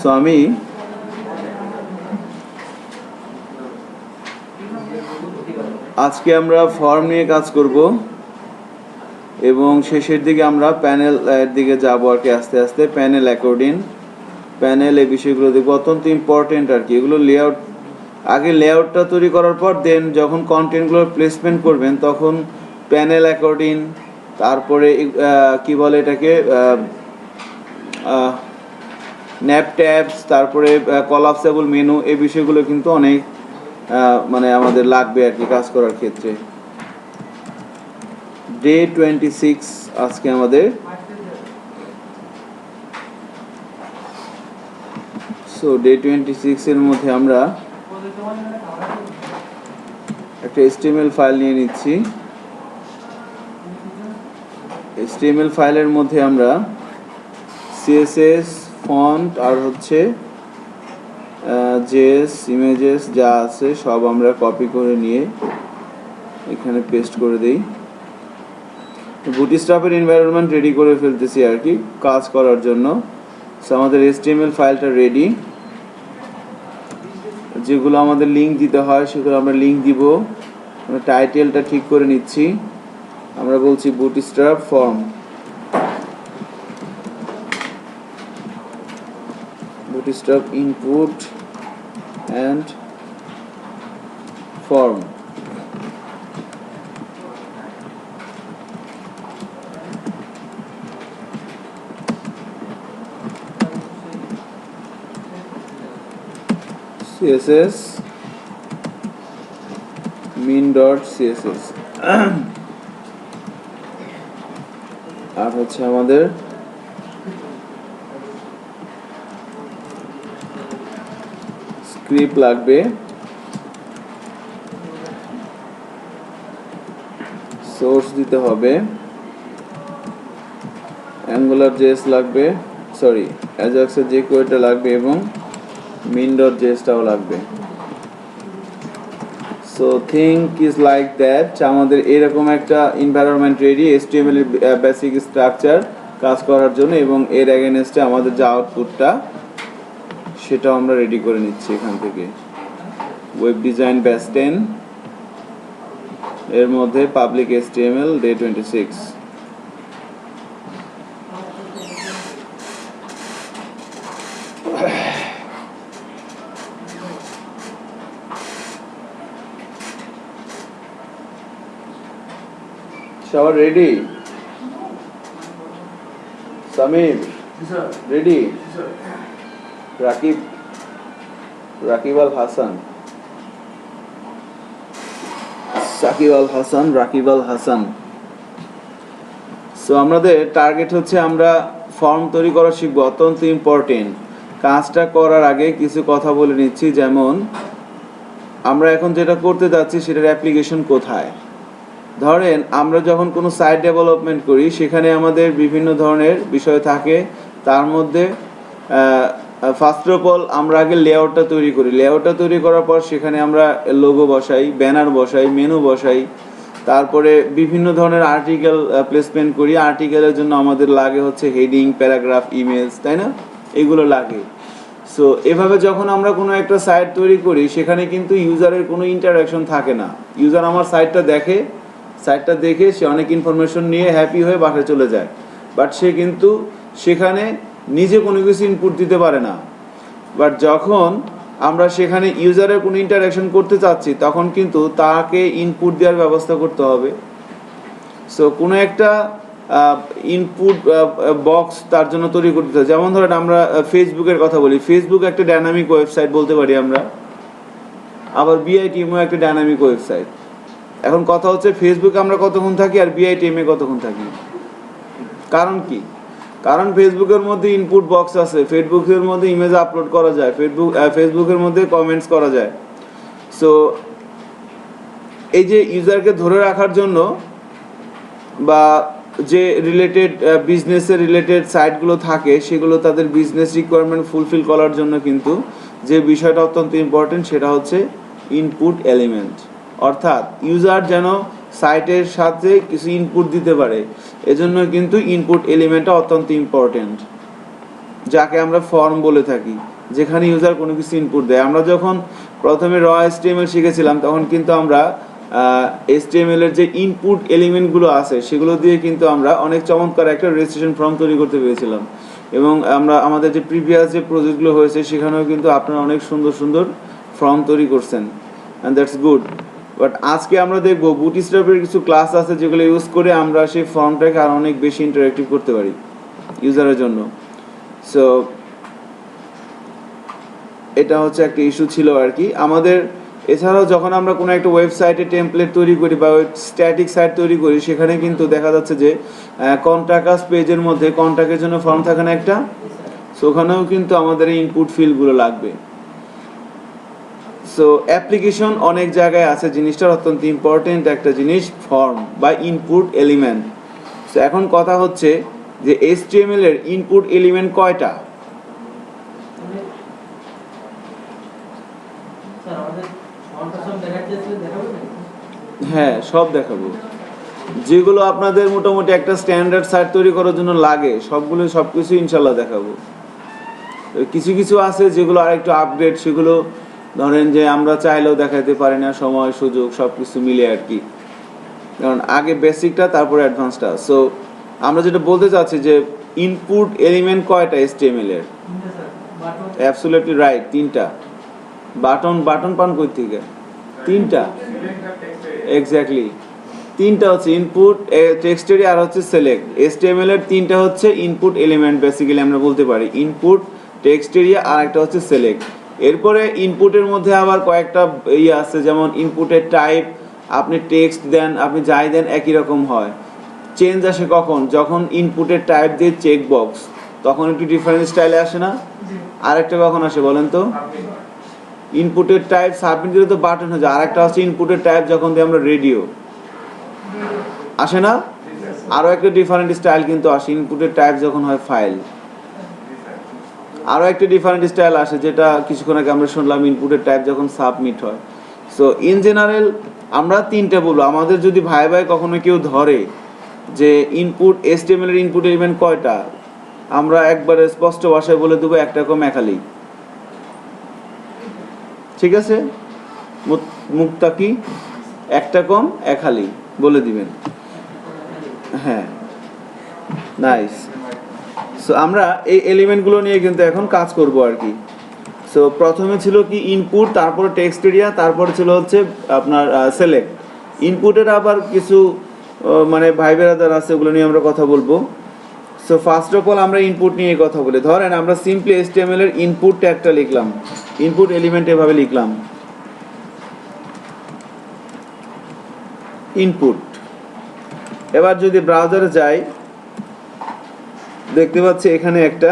So আমি আজকে আমরা ফর্ম নিয়ে কাজ করব এবং শেষের দিকে আমরা প্যানেল এর দিকে যাব আর কি আস্তে আস্তে। প্যানেল অ্যাকর্ডিং, প্যানেল এই বিষয়গুলো দেখব, অত্যন্ত ইম্পর্টেন্ট আর কি এগুলো। লেআউট, আগে লেআউটটা তৈরি করার পর দেন যখন কন্টেন্টগুলোর প্লেসমেন্ট করবেন তখন প্যানেল অ্যাকর্ডিং, তারপরে কি বলে এটাকে ন্যাপ ট্যাবস, তারপরে কলাপসেবল মেনু, এই বিষয়গুলো কিন্তু অনেক মানে আমাদের লাগবে আর কি কাজ করার ক্ষেত্রে। ডে 26 আজকে আমাদের। সো ডে 26 এর মধ্যে আমরা একটা HTML ফাইল নিয়ে নিচ্ছি। HTML ফাইলের মধ্যে আমরা CSS, ফন্ট আর হচ্ছে জেএস, ইমেজেস যা আছে সব আমরা কপি করে নিয়ে এখানে পেস্ট করে দেই। বুটস্ট্র্যাপের এনভায়রনমেন্ট রেডি করে ফেলতেছি আর কি কাজ করার জন্য। সো আমাদের HTML ফাইলটা রেডি। যেগুলো আমাদের লিঙ্ক দিতে হয় সেগুলো আমরা লিঙ্ক দিব। আমরা টাইটেলটা ঠিক করে নিচ্ছি। আমরা বলছি bootstrap form, bootstrap input and form. CSS min.css আর হচ্ছে আমাদের স্ক্রিপ্ট লাগবে, সোর্স দিতে হবে, AngularJS লাগবে, সরি অ্যাজাক্সের যে কোডটা লাগবে এবং min.js-টাও লাগবে। So think is like that, আমাদের এরকম একটা এনভায়রনমেন্ট রেডি HTML এর বেসিক স্ট্রাকচার কাজ করার জন্য, এবং এর এগেইনস্টে আমাদের যে আউটপুটটা সেটাও আমরা রেডি করে নিচ্ছি এখান থেকে। ওয়েব ডিজাইন ব্যাচ 10 এর মধ্যে পাবলিক HTML ডে 26। সবার ready? Samir ready? Rakib, Rakib Al Hasan, Shakib Al Hasan, Rakib Al Hasan. So আমাদের টার্গেট হচ্ছে আমরা ফর্ম তৈরি করা শিখবো, অত্যন্ত ইম্পর্টেন্ট। কাজটা করার আগে কিছু কথা বলে নিচ্ছি, যেমন আমরা এখন যেটা করতে যাচ্ছি সেটার অ্যাপ্লিকেশন কোথায়। ধরেন আমরা যখন কোনো সাইট ডেভেলপমেন্ট করি সেখানে আমাদের বিভিন্ন ধরনের বিষয় থাকে, তার মধ্যে ফার্স্ট অফ অল আমরা আগে লেআউটটা তৈরি করি। লেআউটটা তৈরি করার পর সেখানে আমরা লোগো বসাই, ব্যানার বসাই, মেনু বসাই, তারপরে বিভিন্ন ধরনের আর্টিকেল প্লেসমেন্ট করি। আর্টিকেলের জন্য আমাদের লাগে হচ্ছে হেডিং, প্যারাগ্রাফ, ইমেজ, তাই না? এগুলো লাগে। সো এভাবে যখন আমরা কোনো একটা সাইট তৈরি করি সেখানে কিন্তু ইউজারের কোনো ইন্টারাকশন থাকে না। ইউজার আমার সাইটটা দেখে, সাইটটা দেখে সে অনেক ইনফরমেশন নিয়ে হ্যাপি হয়ে বাসায় চলে যায়, বাট সে কিন্তু সেখানে নিজে কোনো কিছু ইনপুট দিতে পারে না। বাট যখন আমরা সেখানে ইউজারের কোনো ইন্টারাকশন করতে চাচ্ছি তখন কিন্তু তাকে ইনপুট দেওয়ার ব্যবস্থা করতে হবে। সো কোনো একটা ইনপুট বক্স তার জন্য তৈরি করতে হবে। যেমন ধরেন আমরা ফেসবুকের কথা বলি, ফেসবুক একটা ডায়নামিক ওয়েবসাইট বলতে পারি আমরা, আবার BITMও একটা ডায়নামিক ওয়েবসাইট। এখন কথা হচ্ছে ফেসবুকে আমরা কতক্ষণ থাকি আর BITM-এ কতক্ষণ থাকি। কারণ কি? কারণ ফেসবুকের মধ্যে ইনপুট বক্স আছে, ফেসবুকের মধ্যে ইমেজ আপলোড করা যায়, ফেসবুকের মধ্যে কমেন্টস করা যায়। সো এই যে ইউজারকে ধরে রাখার জন্য বা যে রিলেটেড বিজনেসের রিলেটেড সাইটগুলো থাকে সেগুলো তাদের বিজনেস রিকোয়ারমেন্ট ফুলফিল করার জন্য কিন্তু যে বিষয়টা অত্যন্ত ইম্পর্টেন্ট সেটা হচ্ছে ইনপুট এলিমেন্ট। অর্থাৎ ইউজার যেন সাইটের সাথে কিছু ইনপুট দিতে পারে, এজন্য কিন্তু ইনপুট এলিমেন্টটা অত্যন্ত ইম্পর্টেন্ট। যাকে আমরা ফর্ম বলে থাকি, যেখানে ইউজার কোনো কিছু ইনপুট দেয়। আমরা যখন প্রথমে র HTML শিখেছিলাম তখন কিন্তু আমরা HTML এর যে ইনপুট এলিমেন্টগুলো আছে সেগুলো দিয়ে কিন্তু আমরা অনেক চমৎকার একটা রেজিস্ট্রেশন ফর্ম তৈরি করতে পেরেছিলাম। এবং আমরা আমাদের যে প্রিভিয়াস যে প্রজেক্টগুলো হয়েছে সেখানেও কিন্তু আপনারা অনেক সুন্দর সুন্দর ফর্ম তৈরি করছেন, অ্যান্ড দ্যাটস গুড। বাট আজকে আমরা দেখব বুটস্ট্র্যাপের কিছু ক্লাস আছে যেগুলো ইউজ করে আমরা সেই ফর্মটাকে আরও অনেক বেশি ইন্টারেক্টিভ করতে পারি ইউজারের জন্য। সো এটা হচ্ছে একটা ইস্যু ছিল আর কি আমাদের। এছাড়াও যখন আমরা কোনো একটা ওয়েবসাইটে টেমপ্লেট তৈরি করি বা স্ট্যাটিক সাইট তৈরি করি, সেখানে কিন্তু দেখা যাচ্ছে যে কন্ট্যাক্ট পেজের মধ্যে কন্ট্যাক্টের জন্য ফর্ম থাকে না একটা, সো ওখানেও কিন্তু আমাদের এই ইনপুট ফিল্ডগুলো লাগবে। সো অ্যাপ্লিকেশন অনেক জায়গায় আছে, জিনিসটার অত্যন্ত ইম্পর্টেন্ট একটা জিনিস ফর্ম বা ইনপুট এলিমেন্ট। সো এখন কথা হচ্ছে যে HTML এর ইনপুট এলিমেন্ট কয়টা? হ্যাঁ, সব দেখাবো। যেগুলো আপনাদের মোটামুটি একটা স্ট্যান্ডার্ড সাইট তৈরি করার জন্য লাগে সবকিছু ইনশাল্লাহ দেখাবো। কিছু কিছু আছে যেগুলো আরেকটু আপগ্রেড, সেগুলো ধরেন যে আমরা চাইলেও দেখাতে পারি না, সময় সুযোগ সব কিছু মিলে আর কি, কারণ আগে বেসিকটা তারপরে অ্যাডভান্সটা। সো আমরা যেটা বলতে চাচ্ছি যে ইনপুট এলিমেন্ট কয়টা HTML এর? অ্যাবসলিউটলি রাইট, 3টা। বাটন পান কই থেকে? 3টা, এক্স্যাক্টলি 3টা হচ্ছে ইনপুট, টেক্সট এরিয়া আর হচ্ছে সিলেক্ট। HTML এর 3টা হচ্ছে ইনপুট এলিমেন্ট, বেসিক্যালি আমরা বলতে পারি ইনপুট, টেক্সট এরিয়া আর একটা হচ্ছে সিলেক্ট। এরপরে ইনপুটের মধ্যে আবার কয়েকটা ইয়ে আছে, যেমন ইনপুটের টাইপ, আপনি টেক্সট দেন, আপনি যাই দেন একই রকম হয়। চেঞ্জ আসে কখন? যখন ইনপুটের টাইপ দিয়ে চেক বক্স, তখন একটু ডিফারেন্ট স্টাইলে আসে না? আরেকটা কখন আসে বলেন তো? ইনপুটের টাইপ সাবমিট দিলে তো বাটন হয়ে যায়। আরেকটা হচ্ছে ইনপুটের টাইপ যখন দিই আমরা রেডিও, আসে না? আরও একটা ডিফারেন্ট স্টাইল কিন্তু আসে ইনপুটের টাইপ যখন হয় ফাইল। আরও একটা ডিফারেন্ট স্টাইল আসে, যেটা কিছুক্ষণ আগে আমরা শুনলাম, ইনপুটের টাইপ যখন সাবমিট হয়। সো ইন জেনারেল আমরা 3টে বলবো। আমাদের যদি ভাই কখনো কেউ ধরে যে ইনপুট HTML এর ইনপুট এলিমেন্ট কয়টা, আমরা একবারে স্পষ্ট ভাষায় বলে দেবো, একটা কম একালি। ঠিক আছে? মুক্তা কি? একটা কম একালি বলে দিবেন। হ্যাঁ, নাইস। সো আমরা এই এলিমেন্টগুলো নিয়ে কিন্তু এখন কাজ করব আর কি। সো প্রথমে ছিল কি ইনপুট, তারপরে টেক্সট এরিয়া, তারপরে ছিল হচ্ছে আপনার সিলেক্ট। ইনপুটের আবার কিছু মানে ভাই বেরাদার আছে, ওগুলো নিয়ে আমরা কথা বলবো। সো ফার্স্ট অফ অল আমরা ইনপুট নিয়ে কথা বলি। ধরেন আমরা সিম্পলি HTML এর ইনপুট ট্যাগটা লিখলাম, ইনপুট এলিমেন্ট এভাবে লিখলাম, ইনপুট। এবার যদি ব্রাউজারে যাই, দেখতে পাচ্ছি এখানে একটা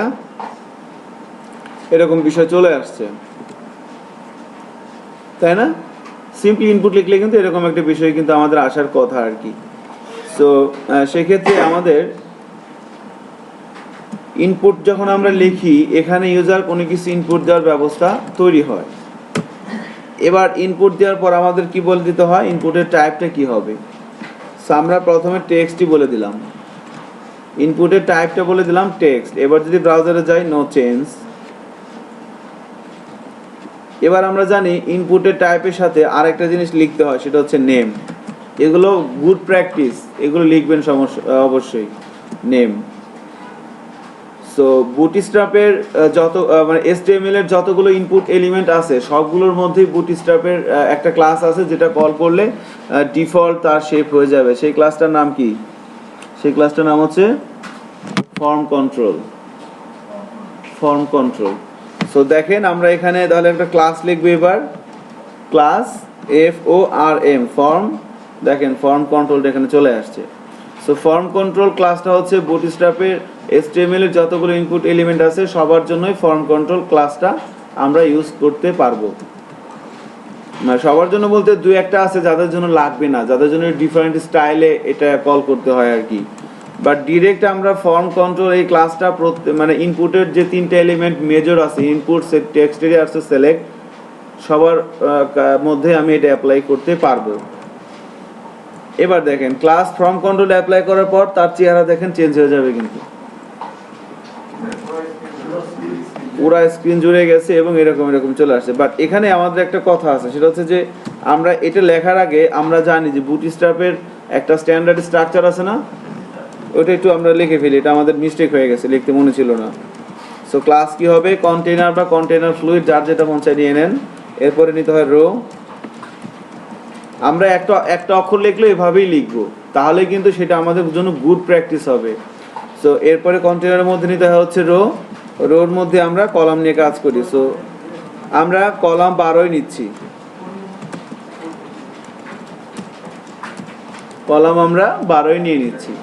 এরকম বিষয় চলে আসছে, তাই না? সিম্পলি ইনপুট লিখলে কিন্তু এরকম একটা বিষয় কিন্তু আমাদের আসার কথা আর কি। সো সেক্ষেত্রে আমাদের ইনপুট যখন আমরা লিখি, এখানে ইউজার কোনো কিছু ইনপুট দেওয়ার ব্যবস্থা তৈরি হয়। এবার ইনপুট দেওয়ার পর আমাদের কি বলে দিতে হয়, ইনপুটের টাইপটা কি হবে। সো আমরা প্রথমে টেক্সটই বলে দিলাম, ইনপুটের টাইপটা বলে দিলাম টেক্সট। এবার যদি ব্রাউজারে যাই, নো চেঞ্জ। এবার আমরা জানি ইনপুটের টাইপের সাথে আরেকটা জিনিস লিখতে হয়, সেটা হচ্ছে নেম। এগুলো গুড প্র্যাকটিস, এগুলো লিখবেন অবশ্যই, নেম। সো বুটস্ট্র্যাপের যত মানে HTML এর যতগুলো ইনপুট এলিমেন্ট আছে সবগুলোর মধ্যেই বুটস্ট্র্যাপের একটা ক্লাস আছে, যেটা কল করলে ডিফল্ট তার শেপ হয়ে যাবে। সেই ক্লাসটার নাম কি? সেই ক্লাসটার নাম হচ্ছে form control. Form control. So দেখেন আমরা এখানে তাহলে একটা ক্লাস লিখবো এবার, ক্লাস FORM, ফর্ম। দেখেন ফর্ম কন্ট্রোলটা এখানে চলে আসছে। সো ফর্ম কন্ট্রোল ক্লাসটা হচ্ছে বুটস্ট্র্যাপের HTML এর যতগুলো ইনপুট এলিমেন্ট আছে সবার জন্যই ফর্ম কন্ট্রোল ক্লাসটা আমরা ইউজ করতে পারবো। না সবার জন্য বলতে দুই একটা আছে যাদের জন্য লাগবে না, যাদের জন্য ডিফারেন্ট স্টাইলে এটা কল করতে হয় আর কি। বাট ডিরেক্ট আমরা ফর্ম কন্ট্রোল এই ক্লাসটা মানে ইনপুটের যে 3টে এলিমেন্ট মেজর আছে, ইনপুট, টেক্সট এরিয়া আর সিলেক্ট, সবার মধ্যে আমি এটা অ্যাপ্লাই করতে পারবো। এবার দেখেন ক্লাস ফর্ম কন্ট্রোল অ্যাপ্লাই করার পর তার চেহারা দেখেন চেঞ্জ হয়ে যাবে কিন্তু। পুরা স্ক্রিন জুড়ে গেছে এবং এরকম এরকম চলে আসছে। বাট এখানে আমাদের একটা কথা আছে, সেটা হচ্ছে যে আমরা এটা লেখার আগে আমরা জানি যে বুটস্ট্র্যাপের একটা স্ট্যান্ডার্ড স্ট্রাকচার আছে না, ওটা একটু আমরা লিখে ফেলি, এটা আমাদের মিস্টেক হয়ে গেছে, লিখতে মনে ছিল না। সো ক্লাস কি হবে, কন্টেইনার বা কন্টেইনার ফ্লুইড, যার যেটা মন চাই নিয়ে নেন। এরপরে নিতে হয় রো। আমরা একটা অক্ষর লিখলে এভাবেই লিখবো, তাহলে কিন্তু সেটা আমাদের জন্য গুড প্র্যাকটিস হবে। সো এরপরে কন্টেইনারের মধ্যে নিতে হয় হচ্ছে রো, রোর মধ্যে আমরা কলাম নিয়ে কাজ করি। সো আমরা কলাম 12 নিচ্ছি, কলাম আমরা 12 নিয়ে নিচ্ছি।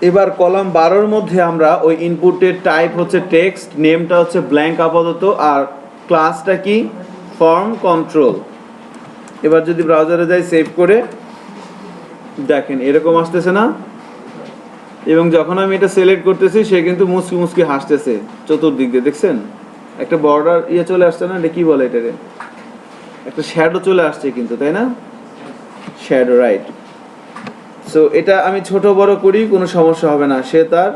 এবার কলাম 12-র মধ্যে আমরা ওই ইনপুটের টাইপ হচ্ছে টেক্সট, নেমটা হচ্ছে ব্ল্যাঙ্ক আপাতত, আর ক্লাসটা কি ফর্ম কন্ট্রোল। এবার যদি ব্রাউজারে যাই, সেভ করে দেখেন এরকম আসতেছে না, এবং যখন আমি এটা সিলেক্ট করতেছি সে কিন্তু মুচকি মুচকি হাসতেছে চতুর্দিক দিয়ে, দেখছেন একটা বর্ডার চলে আসছে না, এটা কি বলে, এটারে একটা শ্যাডো চলে আসছে কিন্তু, তাই না, শ্যাডো, রাইট। সো এটা আমি ছোট বড় করি, কোনো সমস্যা হবে না, সে তার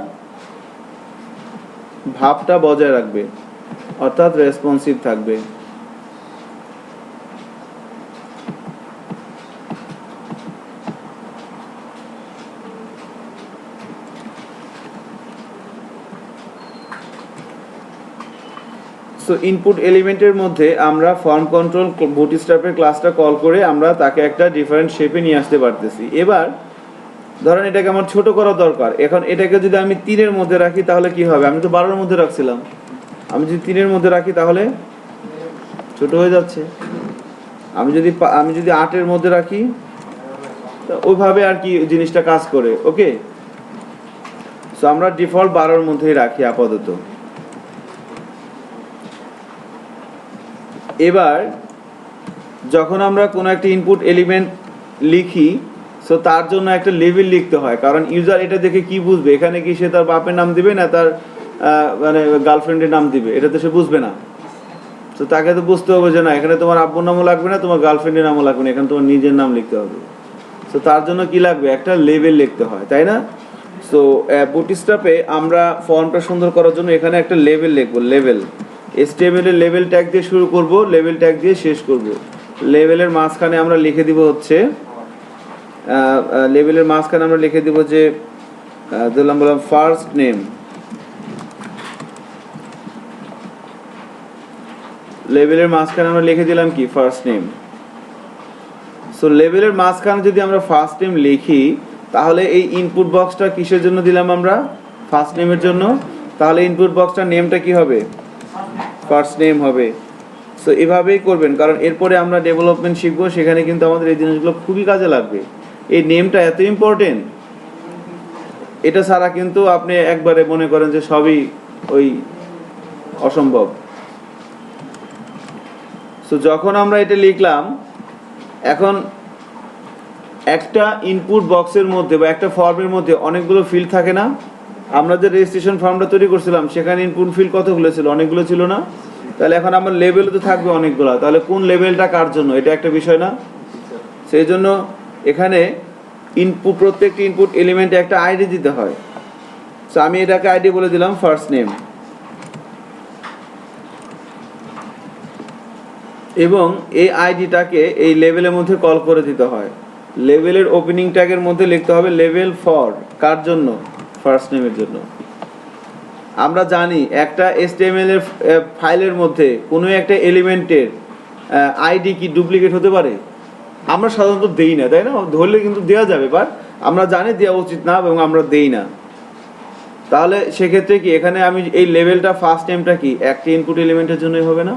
ভাবটা বজায় রাখবে, অর্থাৎ রেসপন্সিভ থাকবে। সো ইনপুট এলিমেন্টের মধ্যে আমরা ফর্ম কন্ট্রোল বুটস্ট্র্যাপের ক্লাসটা কল করে আমরা তাকে একটা ডিফারেন্ট শেপে নিয়ে আসতে পারতেছি। এবার ধরেন এটাকে আমার ছোট করা দরকার, এখন এটাকে যদি আমি 3-এর মধ্যে রাখি তাহলে কি হবে, আমি তো 12-এর মধ্যে রাখছিলাম, আমি যদি 3-এর মধ্যে রাখি তাহলে ছোট হয়ে যাচ্ছে। আমি যদি 8-এর মধ্যে রাখি, ওইভাবে আর কি জিনিসটা কাজ করে। ওকে, সো আমরা ডিফল্ট 12-এর মধ্যেই রাখি আপাতত। এবার যখন আমরা কোনো একটা ইনপুট এলিমেন্ট লিখি, সো তার জন্য একটা লেভেল লিখতে হয়, কারণ ইউজার এটা দেখে কি বুঝবে, এখানে কি সে তার বাপের নাম দিবে না তার মানে গার্লফ্রেন্ডের নাম দিবে, এটা তো সে বুঝবে না। তো তাকে তো বুঝতে হবে যে না, এখানে তোমার আব্বুর নামও লাগবে না, তোমার গার্লফ্রেন্ডের নামও লাগবে না, এখানে তোমার নিজের নাম লিখতে হবে। সো তার জন্য কি লাগবে, একটা লেভেল লিখতে হয়, তাই না। সো বুটস্ট্র্যাপে আমরা ফর্মটা সুন্দর করার জন্য এখানে একটা লেভেল লিখবো, লেভেল, HTML এর লেভেল ট্যাগ দিয়ে শুরু করব, লেভেল ট্যাগ দিয়ে শেষ করব। লেভেলের মাঝখানে আমরা লিখে দিব হচ্ছে লেভেলের মাঝখানে আমরা লিখে দিব যে দিলাম বললাম ফার্স্ট নেম, লেভেলের মাঝখানে আমরা লিখে দিলাম কি ফার্স্ট নেম। সো লেভেলের মাঝখানে যদি আমরা ফার্স্ট নেম লিখি, তাহলে এই ইনপুট বক্সটা কিসের জন্য দিলাম আমরা, ফার্স্ট নেমের জন্য, তাহলে ইনপুট বক্সটার নেমটা কি হবে, ফার্স্ট নেম হবে। সো এভাবেই করবেন, কারণ এরপরে আমরা ডেভেলপমেন্ট শিখবো, সেখানে কিন্তু আমাদের এই জিনিসগুলো খুবই কাজে লাগবে। এই নেমটা এত ইম্পর্টেন্ট, এটা ছাড়া কিন্তু আপনি একবারে মনে করেন যে সবই ওই অসম্ভব। সো যখন আমরা এটা লিখলাম, এখন একটা ইনপুট বক্সের মধ্যে বা একটা ফর্মের মধ্যে অনেকগুলো ফিল্ড থাকে না, আমরা যে রেজিস্ট্রেশন ফর্মটা তৈরি করছিলাম সেখানে ইনপুট ফিল্ড কতগুলো ছিল, অনেকগুলো ছিল না, তাহলে এখন আমার লেভেলও তো থাকবে অনেকগুলো, তাহলে কোন লেভেলটা কার জন্য, এটা একটা বিষয় না। সেই জন্য এখানে ইনপুট, প্রত্যেকটি ইনপুট এলিমেন্টে একটা আইডি দিতে হয়। সো আমি এটাকে আইডি বলে দিলাম ফার্স্ট নেম, এবং এই আইডিটাকে এই লেভেলের মধ্যে কল করে দিতে হয়। লেভেলের ওপেনিং ট্যাগের মধ্যে লিখতে হবে লেভেল ফর, কার জন্য, ফার্স্ট নেমের জন্য। আমরা জানি একটা HTML এর ফাইলের মধ্যে কোনো একটা এলিমেন্টের আইডি কি ডুপ্লিকেট হতে পারে, আমরা সাধারণত দেই না, তাই না, ধরলে কিন্তু দেওয়া যাবে, বাট আমরা জানি দেওয়া উচিত না এবং আমরা দেই না। তাহলে সেক্ষেত্রে কি এখানে আমি এই লেভেলটা ফার্স্ট নেমটা কি একটা ইনপুট এলিমেন্টের জন্যই হবে না।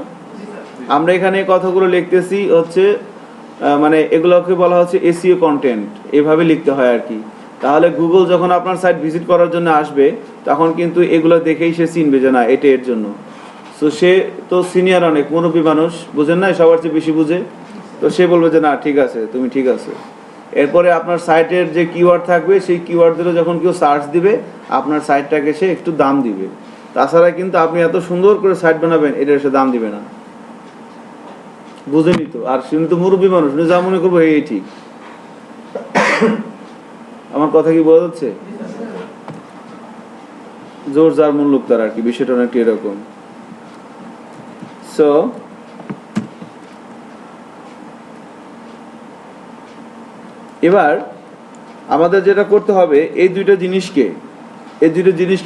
আমরা এখানে কথাগুলো লিখতেছি হচ্ছে মানে এগুলোকে বলা হচ্ছে SEO কন্টেন্ট, এভাবে লিখতে হয় আর কি। তাহলে গুগল যখন আপনার সাইট ভিজিট করার জন্য আসবে, তখন কিন্তু এগুলো দেখেই সে চিনবে যে না এটা এর জন্য। সো সে তো সিনিয়র, অনেক মুরব্বী মানুষ, বুঝেন না, সবার চেয়ে বেশি বুঝে, তো সে বলবে যে না ঠিক আছে, তুমি ঠিক আছে। এরপরে আপনার সাইটের যে কিওয়ার্ড থাকবে, সেই কিওয়ার্ড ধরে যখন কেউ সার্চ দিবে, আপনার সাইটটাকে সে একটু দাম দিবে। তাছাড়া কিন্তু আপনি এত সুন্দর করে সাইট বানাবেন, এটার সে দাম দিবে না, বুঝেনি তো। আর শুনি তো মুরব্বী মানুষ, যা মনে করবো এই ঠিক। আমার কথা কি বোঝা যাচ্ছে? জোর যার মূল লোক তার আর কি, বিষয়টা অনেকটা এরকম। সো এবার আমাদের যেটা করতে হবে, এই দুইটা জিনিসকে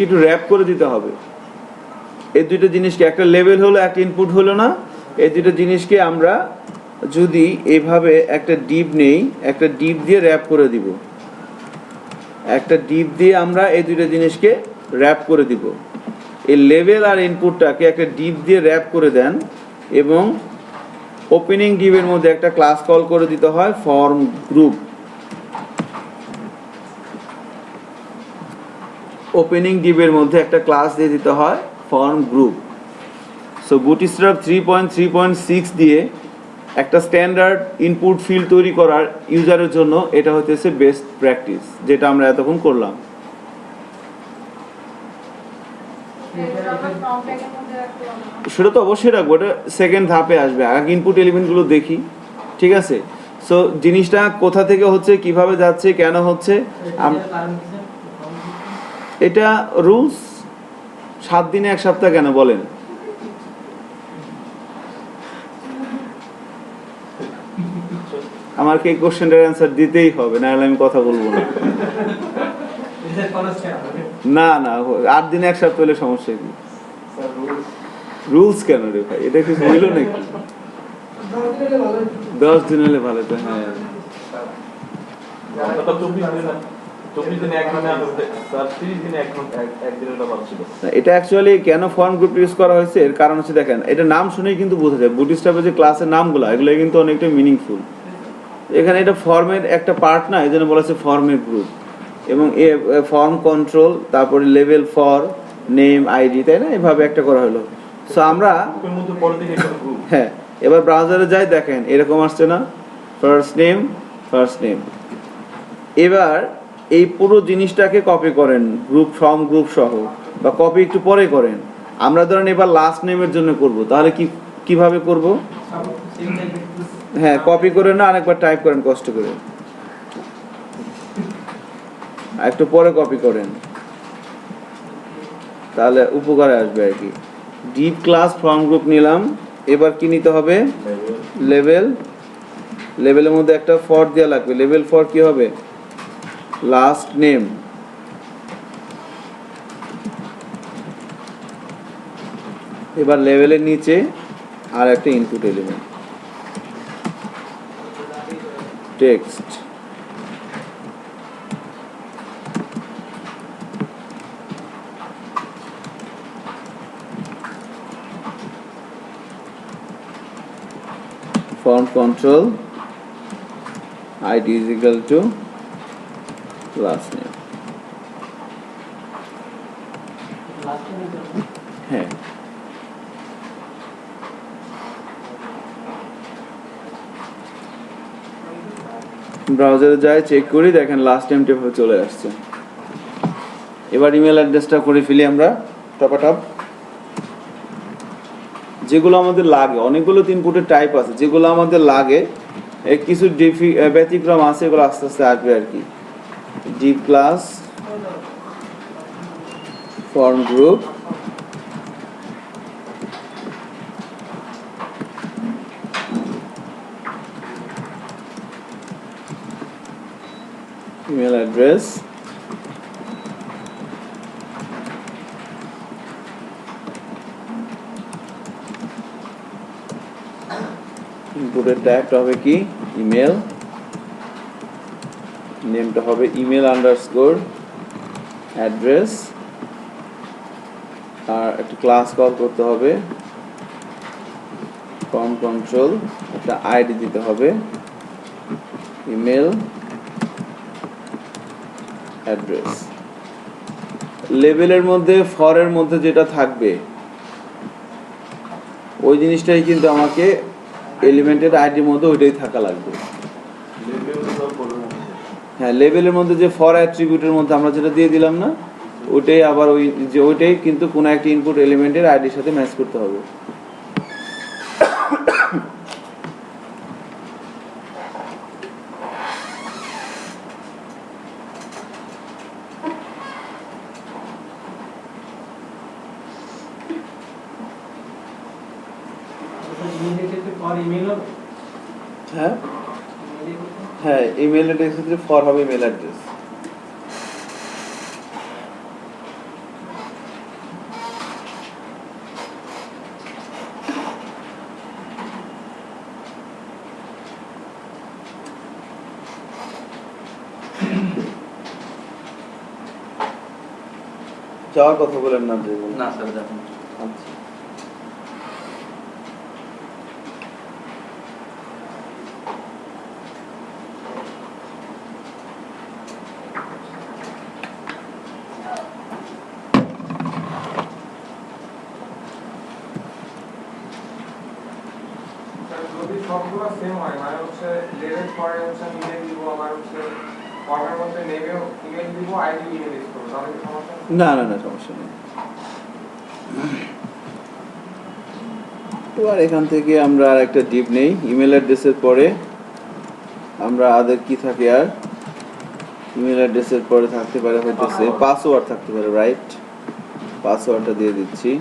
একটু র্যাপ করে দিতে হবে। এই দুইটা জিনিসকে, একটা লেভেল হলো, একটা ইনপুট হলো না, এই দুইটা জিনিসকে আমরা যদি এইভাবে একটা ডিপ নেই, একটা ডিপ দিয়ে র্যাপ করে দিব, একটা ডিপ দিয়ে আমরা এই দুইটা জিনিসকে র্যাপ করে দিব। এই লেভেল আর ইনপুটটাকে একটা ডিপ দিয়ে র্যাপ করে দেন এবং ওপেনিং ডিপের মধ্যে একটা ক্লাস কল করে দিতে হয় ফর্ম গ্রুপ। ওপেনিং ডিপের মধ্যে একটা ক্লাস দিয়ে দিতে হয় ফর্ম গ্রুপ। সো বুটস্ট্র্যাপ 3.3.6 দিয়ে একটা স্ট্যান্ডার্ড ইনপুট ফিল্ড তৈরি করার ইউজারের জন্য এটা হচ্ছে বেস্ট প্র্যাকটিস, যেটা আমরা এতক্ষণ করলাম। সেটা তো অবশ্যই রাখবো, এটা সেকেন্ড ধাপে আসবে, আগে ইনপুট এলিমেন্টগুলো দেখি, ঠিক আছে? সো জিনিসটা কোথা থেকে হচ্ছে, কিভাবে যাচ্ছে, কেন হচ্ছে, এটা রুলস। 7 দিনে 1 সপ্তাহ কেন বলেন? আমাকে এই কোশ্চেনটার অ্যান্সার দিতেই হবে, নাহলে আমি কথা বলবো না। না না, 8 দিনে 1 সপ্তাহ হলে সমস্যা কি? রুলস কেন রে ভাই, এটা কি হইল নাকি? 10 দিন হলে ভালো তো। হ্যাঁ, এটা অ্যাকচুয়ালি কেন ফর্ম গ্রুপ ইউজ করা হয়েছে এর কারণ হচ্ছে, দেখেন এটা নাম শুনেই কিন্তু বোঝা যায় বুটস্ট্র্যাপের যে ক্লাসের নামগুলো, এগুলো কিন্তু অনেকটা মিনিংফুল। এখানে এটা ফর্মের একটা পার্ট না, এই জন্য বলা হচ্ছে ফর্মের গ্রুপ। এবং এ ফর্ম কন্ট্রোল, তারপরে লেভেল ফর নেম আইডি, তাই না, এভাবে একটা করা হলো। সো আমরা হ্যাঁ, এবার ব্রাউজারে যাই, দেখেন এরকম আসছে না, ফার্স্ট নেম। এবার এই পুরো জিনিসটাকে কপি করেন গ্রুপ, ফর্ম গ্রুপ সহ, বা কপি একটু পরে করেন। আমরা ধরেন এবার লাস্ট নেমের জন্য করব, তাহলে কিভাবে করব? হ্যাঁ, কপি করে না, আরেকবার টাইপ করেন কষ্ট করে, একটু পরে কপি করেন, তাহলে উপকারে আসবে আর কি। ডিপ ক্লাস ফর্ম গ্রুপ নিলাম, এবার কি নিতে হবে? লেভেলের মধ্যে একটা ফর দেওয়া লাগবে। লেভেল ফর কি হবে? Last name. এবার লেভেলের নিচে আর একটা input element, text. Form control id is equal to last name। হ্যাঁ, ব্রাউজারে যাই, চেক করি, দেখেন লাস্ট নেম টেপ চলে আসছে। এবার ইমেল অ্যাড্রেসটা করে ফেলি আমরা টপাটপ। যেগুলো আমাদের লাগে, অনেকগুলো ইনপুটের টাইপ আছে, যেগুলো আমাদের লাগে কিছু ব্যতিক্রম আছে, এগুলো আস্তে আস্তে আসবে আর কি। Deep class form group, email address, ইনপুটের টাইপটা হবে কি? ইমেল। নেমটা হবে ইমেল আন্ডারস্কোর অ্যাড্রেস। আর একটা ক্লাস কল করতে হবে, ফর্ম কন্ট্রোল, একটা আইডি দিতে হবে, ইমেল অ্যাড্রেস। লেভেলের মধ্যে, ফরের মধ্যে যেটা থাকবে ওই জিনিসটাই কিন্তু আমাকে এলিমেন্টের আইডির মধ্যে ওইটাই থাকা লাগবে। হ্যাঁ, লেভেলের মধ্যে যে ফর অ্যাট্রিবিউটের মধ্যে আমরা যেটা দিয়ে দিলাম না, ওইটাই আবার ওইটাই কিন্তু কোনো একটা ইনপুট এলিমেন্টের আইডির সাথে ম্যাচ করতে হবে। হ্যাঁ হ্যাঁ, ইমেল অ্যাড্রেস ক্ষেত্রে ফর হবে ইমেল অ্যাড্রেস। যাওয়ার কথা বলেন না যে না স্যার দেখুন। আচ্ছা যদি সবগুলো সেম হয় মানে হচ্ছে লেভেল পরে হচ্ছে আমি ইমেল দিব, আমার হচ্ছে ফর্মের মধ্যে নেমেও ইমেল দিব, আইডি ইমেল ইউজ করব, তাহলে কি সমস্যা নেই? না না না, সমস্যা নেই। এবার এখান থেকে আমরা আর একটা ডিপ নেই। ইমেল অ্যাড্রেসের পরে আমরা আদের কি থাকে, আর ইমেল অ্যাড্রেসের পরে থাকতে পারে হইতেছে পাসওয়ার্ড থাকতে পারে, রাইট? পাসওয়ার্ডটা দিয়ে দিচ্ছি।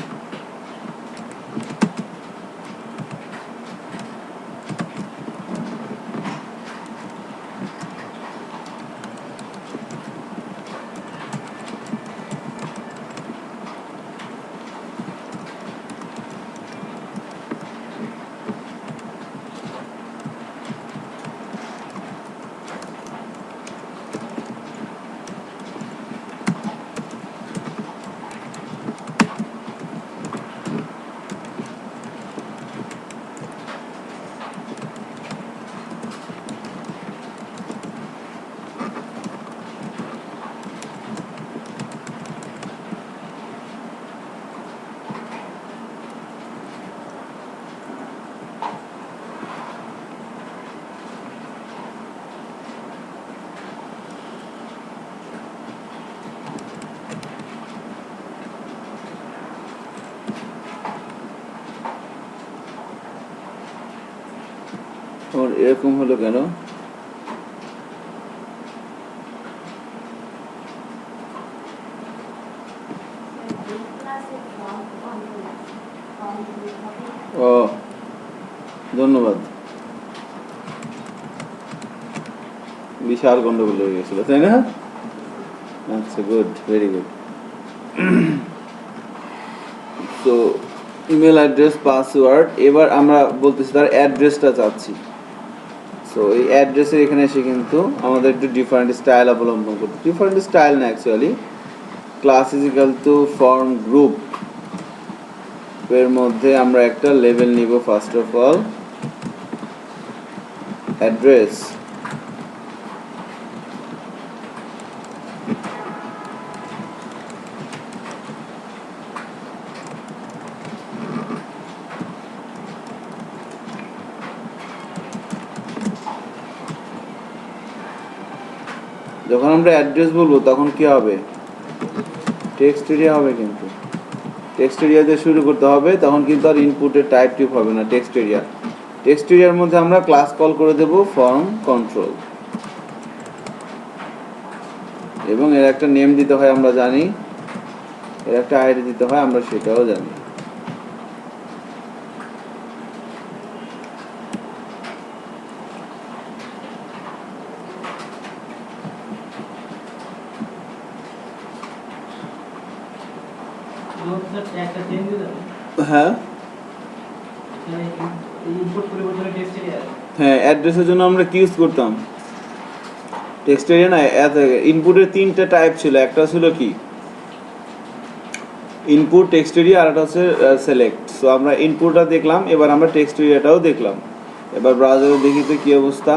ওর এরকম হলো কেন? ও ধন্যবাদ। বিশাল গন্ডগোল হয়ে গেছিল, তাই না? আচ্ছা, গুড, ভেরি গুড। তো ইমেল অ্যাড্রেস, পাসওয়ার্ড, এবার আমরা বলতেছি তার অ্যাড্রেসটা চাচ্ছি। সো এই অ্যাড্রেসের এখানে এসে কিন্তু আমাদের একটু ডিফারেন্ট স্টাইল অবলম্বন করতে, ডিফারেন্ট স্টাইল না actually, class is equal to form group এর মধ্যে আমরা একটা লেভেল নিব। ফার্স্ট অফ অল অ্যাড্রেস, যখন আমরা অ্যাড্রেস বলবো তখন কি হবে? টেক্সট এরিয়া হবে, কিন্তু টেক্সট এরিয়া দিয়ে শুরু করতে হবে, তখন কিন্তু আর ইনপুটের টাইপ টিপ হবে না। টেক্সট এরিয়া, টেক্সট এরিয়ার মধ্যে আমরা ক্লাস কল করে দেব ফর্ম কন্ট্রোল, এবং এর একটা নেম দিতে হয় আমরা জানি, এর একটা আইডি দিতে হয় আমরা সেটাও জানি। হ্যাঁ হ্যাঁ, অ্যাড্রেসের জন্য আমরা কি ইউজ করতাম? টেক্সট এরিয়া না, ইনপুটের তিনটা টাইপ ছিল। একটা ছিল কি ইনপুট, টেক্সট এরিয়া, আর একটা হচ্ছে সিলেক্ট। সো আমরা ইনপুটটা দেখলাম, এবার আমরা টেক্সট এরিয়াটাও দেখলাম। এবার ব্রাউজারে দেখি তো কি অবস্থা,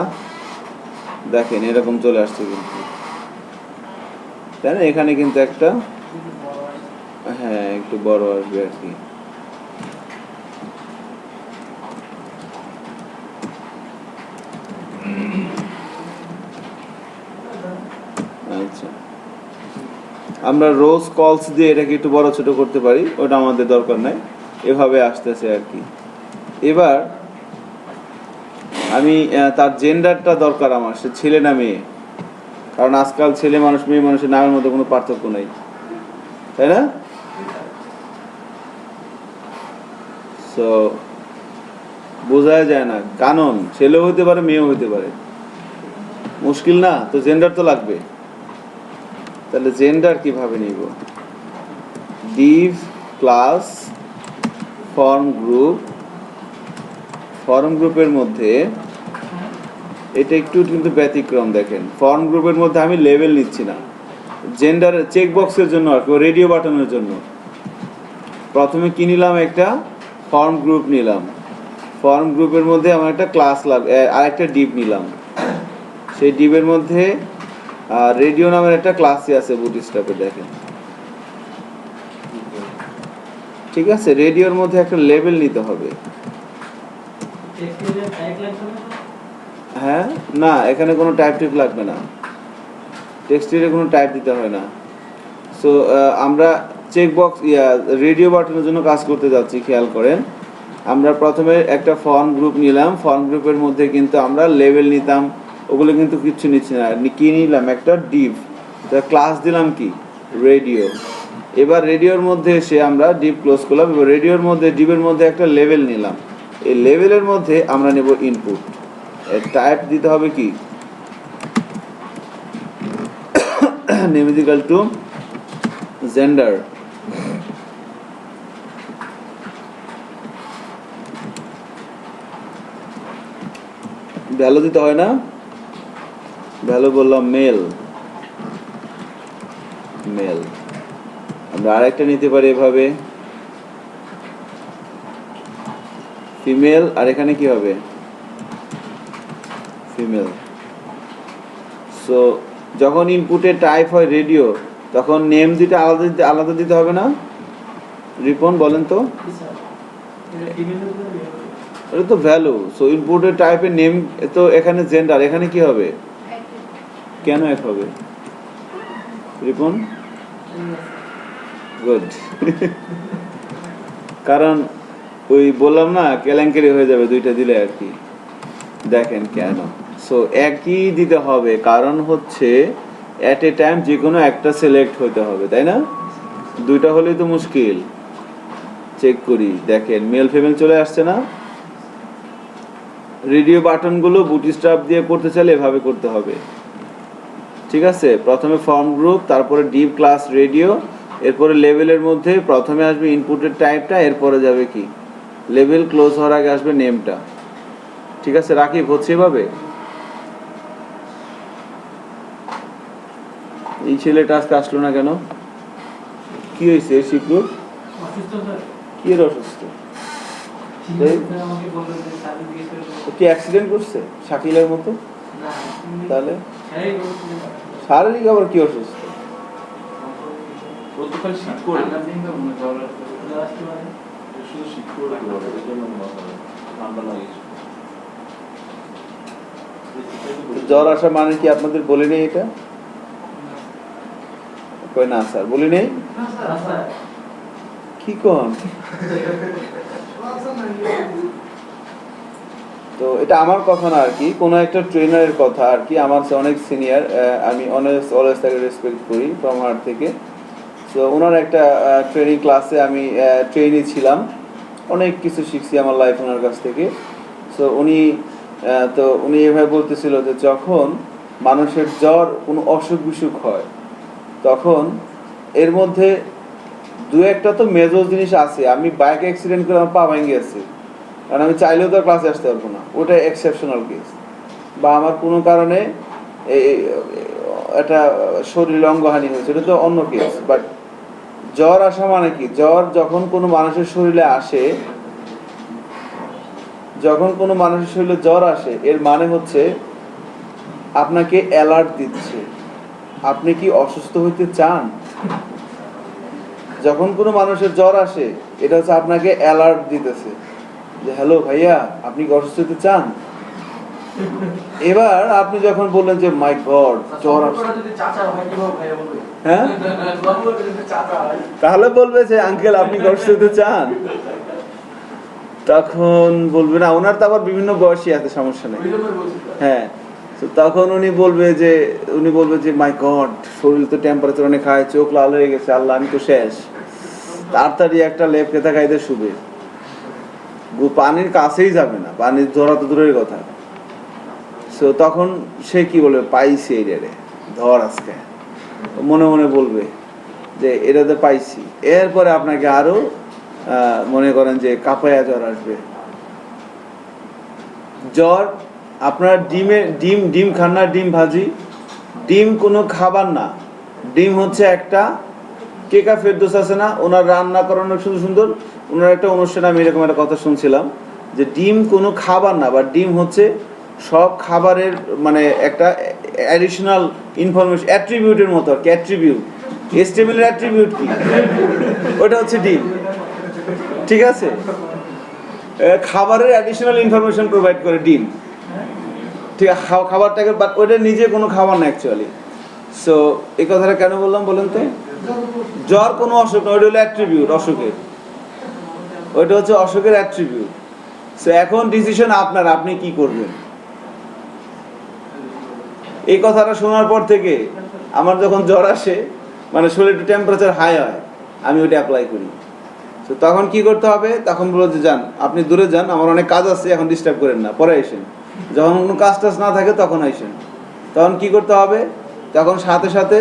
দেখেন এরকম চলে আসছে কিন্তু, তাই না? এখানে কিন্তু একটা, হ্যাঁ একটু বড় আসবে আর কি। আচ্ছা, আমরা রোজ কলস দিয়ে এটাকে একটু বড় ছোট করতে পারি, ওটা আমাদের দরকার নাই, এভাবে আসতেছে আর কি। এবার আমি তার জেন্ডারটা দরকার আমার, সে ছেলে না মেয়ে, কারণ আজকাল ছেলে মানুষ মেয়ে মানুষের নামের মধ্যে কোনো পার্থক্য নাই, তাই না? সো বোঝা যায় না, কানন ছেলেও হতে পারে মেয়েও হতে পারে, মুশকিল না তো, জেন্ডার তো লাগবে। তাহলে জেন্ডার কিভাবে নিব? Depp class form group, form গ্রুপের মধ্যে এটা একটু কিন্তু ব্যতিক্রম। দেখেন ফর্ম গ্রুপের মধ্যে আমি লেভেল নিচ্ছি না, জেন্ডার চেক বক্সের জন্য আর কি, রেডিও বাটনের জন্য। প্রথমে কি নিলাম? একটা ফর্ম গ্রুপ নিলাম, ফর্ম গ্রুপের মধ্যে আমার একটা ক্লাস লাগবে, আরেকটা ডিভ নিলাম, সেই ডিভের মধ্যে রেডিও নামের একটা ক্লাসই আছে বুটস্ট্র্যাপে, দেখেন ঠিক আছে। রেডিওর মধ্যে একটা লেভেল নিতে হবে। হ্যাঁ, না এখানে কোনো টাইপ টিপ লাগবে না, টেক্সটিতে কোনো টাইপ দিতে হয় না। সো আমরা চেক বক্স রেডিও বাটনের জন্য কাজ করতে যাচ্ছি, খেয়াল করেন। আমরা প্রথমে একটা ফর্ম গ্রুপ নিলাম, ফর্ম গ্রুপের মধ্যে কিন্তু আমরা লেভেল নিতাম, ওগুলো কিন্তু কিচ্ছু নিচ্ছি না। কি নিলাম? একটা ডিভ, ক্লাস দিলাম কি? রেডিও। এবার রেডিওর মধ্যে এসে আমরা ডিভ ক্লোজ করলাম, এবার রেডিওর মধ্যে ডিভের মধ্যে একটা লেভেল নিলাম, এই লেভেলের মধ্যে আমরা নেব ইনপুট। টাইপ দিতে হবে কি? Name is equal two gender, value দিতে হয় না, ভ্যালু বললাম মেল, মেল। আমরা আরেকটা নিতে পারি এভাবে, ফিমেল, আর এখানে কি হবে? ফিমেল। সো যখন ইনপুটে টাইপ হয় রেডিও, তখন নেম দিতে আলাদা দিতে হবে না? রিপন বলেন তো, এটা তো ভ্যালু। সো ইনপুটের টাইপের নেম, তো এখানে জেন্ডার, এখানে কি হবে? কেন এক হবে? রিপন গুড। কারণ ওই বললাম না, কেলেঙ্কারি হয়ে যাবে দুইটা দিলে আর কি। দেখেন কেন। সো একই দিতে হবে, কারণ হচ্ছে অ্যাট এ টাইম যে কোনো একটা সিলেক্ট হতে হবে, তাই না? দুইটা হলেই তো মুশকিল। চেক করি, দেখেন মেল ফিমেল চলে আসছে না? রেডিও বাটনগুলো বুটস্ট্র্যাপ দিয়ে করতে চাইলে এভাবে করতে হবে, ঠিক আছে? প্রথমে ফর্ম গ্রুপ, তারপরে ডিভ ক্লাস রেডিও, এরপরে লেভেলের মধ্যে প্রথমে আসবে ইনপুটের টাইপটা, এরপরে যাবে কি? লেভেল ক্লোজ হওয়ার আগে আসবে নেমটা, ঠিক আছে? রাখি, হচ্ছে এভাবে। এই ছেলেটা আজকে আসলো না কেন? কি হয়েছে? শিবলুর কি এর অসুস্থ? কি অ্যাক্সিডেন্ট করছে শাকিলের মতো? তাহলে শারীরিক আবার কি অসুস্থ? জ্বর আসা মানে কি আপনাদের বলে নেই এটা? কই না স্যার, বলি নেই। কি কোন? তো এটা আমার কথা না আর কি, কোনো একটা ট্রেনারের কথা আর কি, আমার অনেক সিনিয়র, আমি অলওয়েজ তাকে রেসপেক্ট করি ফ্রম হার্ট থেকে। সো ওনার একটা ট্রেনিং ক্লাসে আমি ট্রেনি ছিলাম, অনেক কিছু শিখছি আমার লাইফ ওনার কাছ থেকে। সো উনি এভাবে বলতেছিল যে যখন মানুষের জ্বর, কোনো অসুখ বিসুখ হয়, তখন এর মধ্যে দু একটা তো মেজর জিনিস আছে। আমি বাইক অ্যাক্সিডেন্ট করে আমার পা ভেঙে গেছে, কারণ আমি চাইলেও তো ক্লাসে আসতে পারবো না, ওটা এক্সেপশনাল কেস। বা আমার কোনো কারণে একটা শরীর অঙ্গহানি হয়েছে, এটা তো অন্য কেস। বাট জ্বর আসা মানে কি? জ্বর যখন কোনো মানুষের শরীরে আসে, যখন কোনো মানুষের শরীরে জ্বর আসে, এর মানে হচ্ছে আপনাকে অ্যালার্ট দিচ্ছে। আপনি কি অসুস্থ হইতে চান? যখন কোনো মানুষের জ্বর আসে, এটা হচ্ছে আপনাকে অ্যালার্ট দিতেছে যে হ্যালো ভাইয়া, আপনি কি অসুস্থ হতে চান? এবার আপনি যখন বললেন যে মাই গড জ্বর আসছে, হ্যাঁ তাহলে বলবে যে আঙ্কেল আপনি কষ্ট দিতে চান, তখন বলবে না, ওনার তো আবার বিভিন্ন বয়সী আছে, সমস্যা নেই। হ্যাঁ, তো তখন উনি বলবে যে মাই গড শরীর তো টেম্পারেচার অনেক হাই, চোখ লাল হয়ে গেছে, আল্লাহ আমি তো শেষ, তাড়াতাড়ি একটা লেপ খেতে খাইতে শুবে, পানির কাছেই যাবে না, পানির ধরা তো দূরের কথা। সো তখন সে কি বলবে, পাইছি এই রে ধর আজকে, মনে মনে বলবে যে এটাতে পাইছি। এরপরে আপনাকে আরো মনে করেন যে কাঁপায়া জ্বর আসবে। জ্বর আপনার ডিম খান না, ডিম ভাজি, ডিম কোনো খাবার না, ডিম হচ্ছে একটা কেকা ফেরদৌস আছে না, ওনার রান্না করানো সুন্দর সুন্দর, ওনার একটা অনুষ্ঠানে আমি এরকম একটা কথা শুনছিলাম যে ডিম কোনো খাবার না, বা ডিম হচ্ছে সব খাবারের মানে একটা অ্যাডিশনাল ইনফরমেশন, অ্যাট্রিবিউটের মতো আর কি, অ্যাট্রিবিউট, এস্টেবলের অ্যাট্রিবিউট কি, ওটা হচ্ছে ডিম, ঠিক আছে, খাবারের অ্যাডিশনাল ইনফরমেশন প্রোভাইড করে ডিম, ঠিক আছে, খাবারটাকে, বাট ওইটা নিজে কোনো খাবার না অ্যাকচুয়ালি। সো এই কথাটা কেন বললাম বলেন তো? জ্বর কোনো অসুখ না, ওইটা হলো অ্যাট্রিবিউট অসুখের, ওইটা হচ্ছে অসুখের অ্যাট্রিবিউট। সো এখন ডিসিশন আপনার, আপনি কি করবেন। এই কথাটা শোনার পর থেকে আমার যখন জ্বর আসে, মানে শরীরের টেম্পারেচার হাই হয়, আমি ওইটা অ্যাপ্লাই করি। তো তখন কি করতে হবে, তখন বলো যে যান আপনি দূরে যান, আমার অনেক কাজ আছে, এখন ডিস্টার্ব করেন না, পরে আসেন, যখন কোনো কাজ টাজ না থাকে তখন আসেন। তখন কি করতে হবে, তখন সাথে সাথে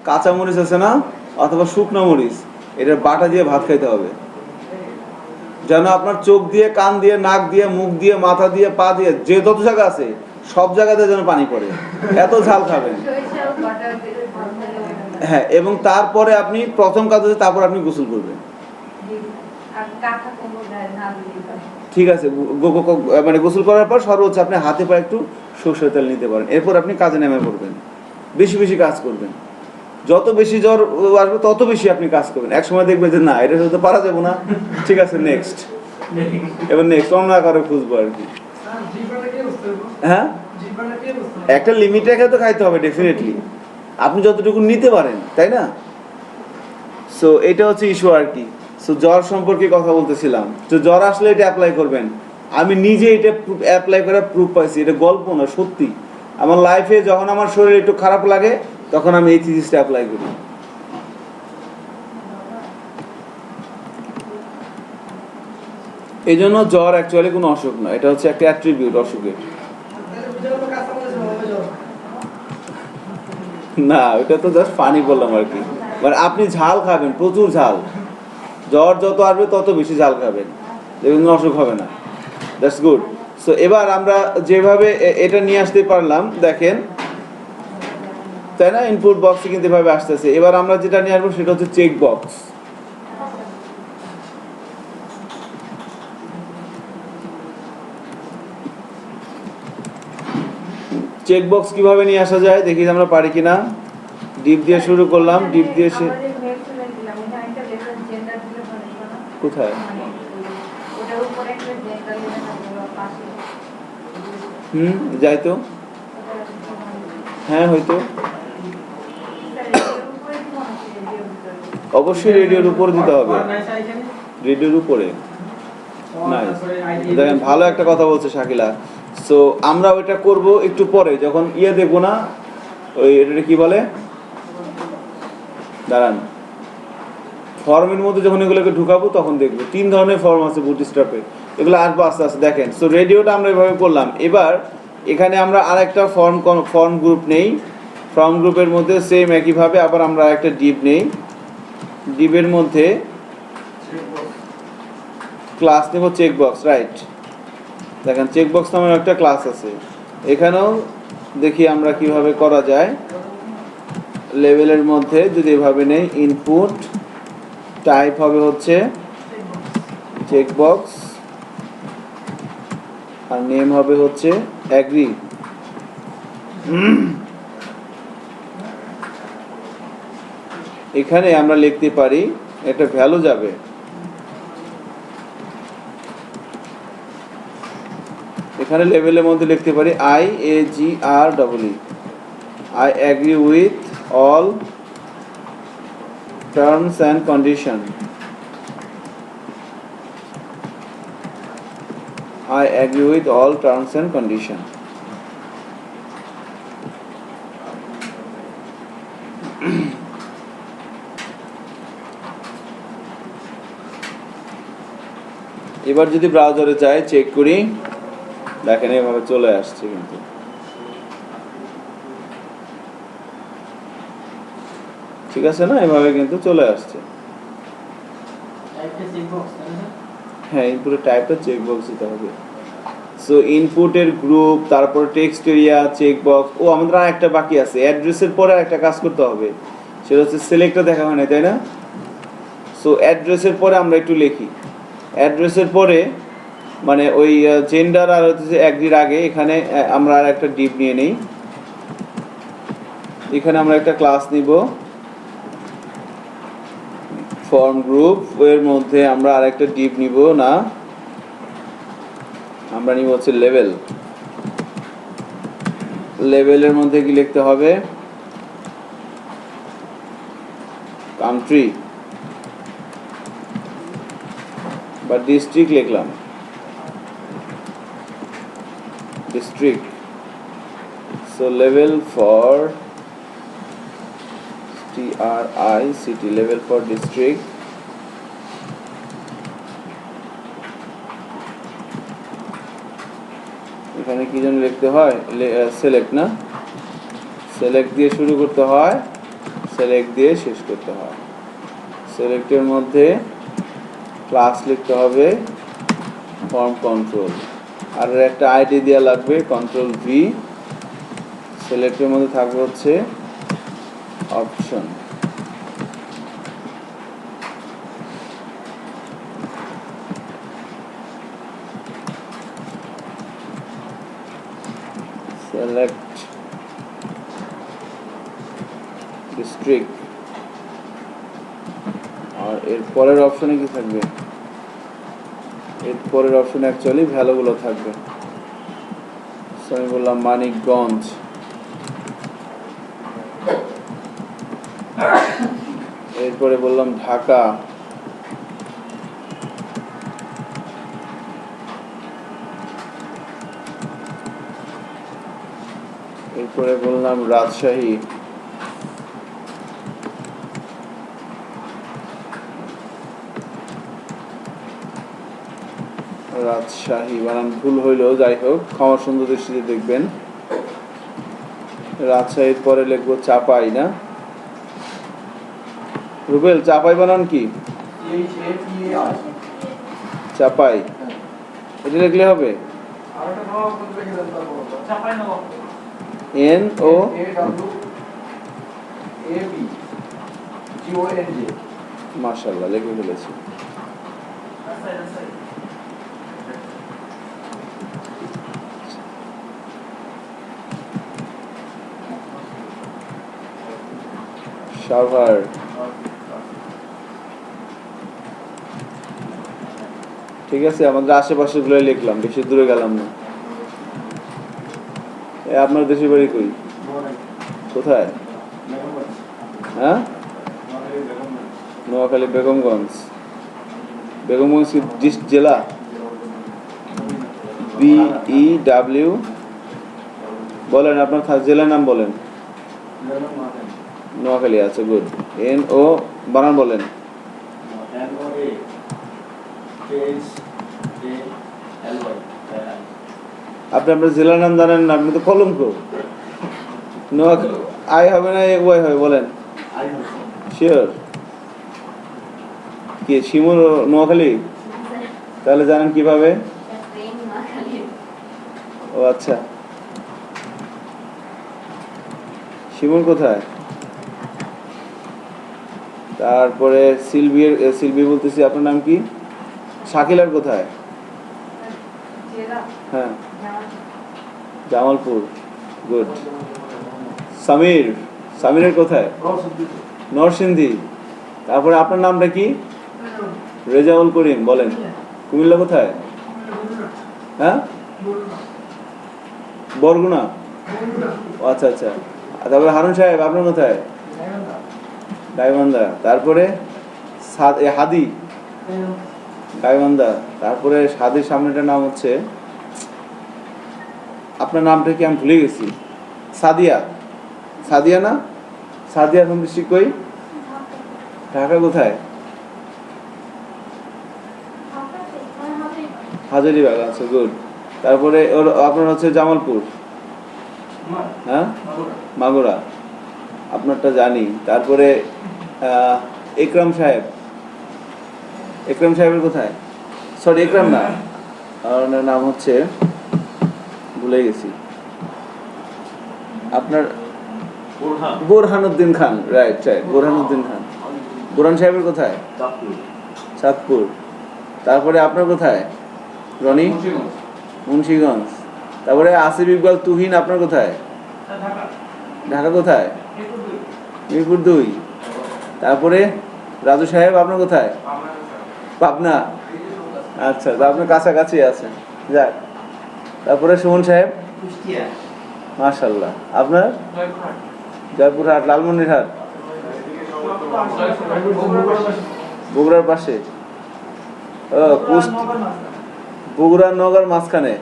কাঁচা মরিচ আছে না, অথবা শুকনো মরিচ, এটার বাটা দিয়ে ভাত খাইতে হবে, যেন আপনার চোখ দিয়ে, কান দিয়ে, নাক দিয়ে, মুখ দিয়ে, মাথা দিয়ে, পা দিয়ে, যে যত জায়গা আছে সব জায়গাতে যেন পানি পড়ে, এত ঝাল খাবেন। হ্যাঁ, এবং তারপরে আপনি প্রথম কাজ হচ্ছে তারপর আপনি গোসল করবেন, ঠিক আছে, মানে গোসল করার পর সর্বোচ্চ আপনি হাতে পায়ে একটু সরষের তেল নিতে পারেন, এরপর আপনি কাজে নেমে পড়বেন, বেশি বেশি কাজ করবেন, যত বেশি জ্বর আসবে তত বেশি আপনি কাজ করবেন। এক সময় দেখবেন যে না, এটা হতে পারা যাবে না, ঠিক আছে নেক্সট, এবার নেক্সট অন্য আকারে খুঁজবো আর কি। হ্যাঁ, একটা লিমিট রেখে তো খাইতে হবে ডেফিনেটলি, আপনি যতটুকু নিতে পারেন, তাই না? সো এটা হচ্ছে ইস্যু আর কি। সো জ্বর সম্পর্কে কথা বলতেছিলাম, তো জ্বর আসলে এটা অ্যাপ্লাই করবেন। আমি নিজে এটা অ্যাপ্লাই করে প্রুফ পাইছি, এটা গল্প না, সত্যি। আমার লাইফে যখন আমার শরীর একটু খারাপ লাগে তখন আমি এই থিসিসটা অ্যাপ্লাই করি। এই জন্য জ্বর অ্যাকচুয়ালি কোনো অসুখ না, এটা হচ্ছে একটা অ্যাট্রিবিউট অসুখের। না, ওটা তো জাস্ট ফানি বললাম আর কি, মানে আপনি ঝাল খাবেন, প্রচুর ঝাল, জ্বর যত আসবে তত বেশি ঝাল খাবেন, দেখবেন অসুখ হবে না। That's good. সো এবার আমরা যেভাবে এটা নিয়ে আসতে পারলাম দেখেন, তাই না, ইনপুট বক্সে কিন্তু এভাবে আসতেছে। এবার আমরা যেটা নিয়ে আসবো সেটা হচ্ছে চেক বক্স। চেক বক্স কিভাবে নিয়ে আসা যায় দেখি আমরা পারি কিনা। ডিপ দিয়ে শুরু করলাম, ডিপ দিয়ে কোথায়, যাই তো, হ্যাঁ হয়তো, অবশ্যই রেডিওর উপর দিতে হবে, রেডিওর উপরে। দেখেন ভালো একটা কথা বলছে শাকিলা। সো আমরা ওইটা করব একটু পরে, যখন দেখবো না, ওই এটা কি বলে, দাঁড়ান, ফর্মের মধ্যে যখন এগুলোকে ঢুকাবো তখন দেখবো 3 ধরনের ফর্ম আছে বুটস্ট্র্যাপে, এগুলো আসবো আস্তে আস্তে। দেখেন, সো রেডিওটা আমরা এভাবে করলাম। এবার এখানে আমরা আরেকটা ফর্ম গ্রুপ নেই, ফর্ম গ্রুপের মধ্যে সেম একইভাবে আবার আমরা একটা ডিপ নেই, ডিপের মধ্যে ক্লাস নেব চেকবক্স, রাইট। দেখেন চেকবক্স নামে একটা ক্লাস আছে, এখানেও দেখি আমরা কিভাবে করা যায়। লেভেলের মধ্যে যদি এভাবে নেই, ইনপুট টাইপ হবে হচ্ছে চেকবক্স, আর নেম হবে হচ্ছে অ্যাগ্রি। এখানে আমরা লিখতে পারি, একটা ভ্যালু যাবে, এখানে লেভেলের মধ্যে লিখতে পারি IAGREE, I agree with all terms and condition. I agree with all terms and condition. এবার যদি ব্রাউজারে যাই চেক করি, দেখেন এভাবে চলে আসছে, কিন্তু ঠিক আছে না, এভাবে কিন্তু চলে আসছে। হ্যাঁ, ইনপুটের টাইপটা চেকবক্স দিতে হবে। সো ইনপুটের গ্রুপ, তারপরে টেক্সট এরিয়া চেকবক্স। ও আমাদের আর একটা বাকি আছে, অ্যাড্রেসের পরে একটা কাজ করতে হবে, সেটা হচ্ছে সিলেক্টটা দেখা হয় না, তাই না? সো অ্যাড্রেসের পরে আমরা একটু লিখি, অ্যাড্রেসের পরে মানে ওই জেন্ডার আর হচ্ছে অ্যাগ্রির আগে এখানে আমরা আর একটা ডিপ নিয়ে নিই। এখানে আমরা একটা ক্লাস নিব ফর্ম গ্রুপ, এর মধ্যে আমরা আর একটা ডিপ নিব না, আমরা নিব হচ্ছে লেভেল। লেভেলের মধ্যে কি লিখতে হবে? কান্ট্রি বা ডিস্ট্রিক্ট লিখলাম, district. So level for TRICT, level for district. এখানে কি যেন লিখতে হয়, সিলেক্ট না, সিলেক্ট দিয়ে শুরু করতে হয়, সিলেক্ট দিয়ে শেষ করতে হয়। সিলেক্টের মধ্যে ক্লাস লিখতে হবে ফর্ম কন্ট্রোল, আর একটা আইডি দেওয়া লাগবে কন্ট্রোল ভি। সিলেক্টের মধ্যে থাকবে হচ্ছে অপশন, সিলেক্ট ডিস্ট্রিক্ট, আর এর পরের অপশনে কি থাকবে? এর পরের অপশনে অ্যাকচুয়ালি ভ্যালুগুলো থাকবে। আমি বললাম মানিকগঞ্জ, এরপরে বললাম ঢাকা, এরপরে বললাম রাজশাহী, রাজশাহী বানান ভুল হইলেও যাই হোক ক্ষমা সুন্দর দৃষ্টিতে দেখবেন। রাজশাহীর পরে লিখবো চাপাই, না রুবেল, চাপাই বানান কি? চাপাই, এটা লিখলে হবে NO মাশাআল্লাহ লিখে ফেলেছি। সাভার, ঠিক আছে, আমাদের আশেপাশে গুলো লিখলাম, বেশি দূরে গেলাম না। আপনার দেশের বাড়ি কই, কোথায়? হ্যাঁ, নোয়াখালী বেগমগঞ্জ। বেগমগঞ্জ কি জেলা? BEW বলেন, আপনার জেলার নাম বলেন। নোয়াখালী, আছে, গুড। NO বানান বলেন। আপনি আপনার জেলার নাম জানেন না, আপনি তো কলঙ্ক। নোয়াখালী আই হবে না ওয়াই হবে বলেন, শিওর? কি শিমুর নোয়াখালী? তাহলে জানেন কিভাবে? ও আচ্ছা, শিমুর কোথায়? তারপরে সিলভি বলতেছি, আপনার নাম কি? শাকিলার কোথায়? হ্যাঁ, জামালপুর, গুড। সামিরের কোথায়? নরসিংদী। তারপরে আপনার নামটা কি? রেজাউল করিম, বলেন কুমিল্লা কোথায়? হ্যাঁ, বরগুনা। ও আচ্ছা আচ্ছা। তারপরে হারুন সাহেব আপনার কোথায়? গাইবান্ধা। তারপরে হাদি গাইবান্ধা। তারপরে হাদির সামনেটার নাম হচ্ছে, আপনার নামটা কি আমি ভুলে গেছি। সাদিয়া। সাদিয়া না? সাদিয়া হোম ডিস্ট্রিক্ট কই? ঢাকা কোথায়? হাজারিবাগ। আচ্ছা গুড। তারপরে ওর আপনার হচ্ছে জামালপুর। হ্যাঁ, মাগুরা। আপনারটা জানি। তারপরে একরাম সাহেব। একরাম সাহেবের কোথায়? সরি একরাম না, ওনার নাম হচ্ছে ভুলে গেছি। আপনার বোরহানুদ্দিন খান। রাইট রাইট, বোরহানুদ্দিন খান। বোরহান সাহেবের কোথায়? চাঁদপুর। তারপরে আপনার কোথায়? রনি? মুন্সিগঞ্জ। তারপরে আসিফ ইকবাল তুহিন আপনার কোথায়? ঢাকা কোথায়? মিরপুর 2। তারপরে রাজু সাহেব আপনার কোথায়? পাবনা। আচ্ছা, তা আপনার কাছাকাছি আছেন। যাক। তারপরে সুমন সাহেব? মাশাআল্লাহ। আপনার? জয়পুরহাট, লালমনিরহাট, বগুড়ার পাশে। ও বগুড়া নগর মাঝখানে।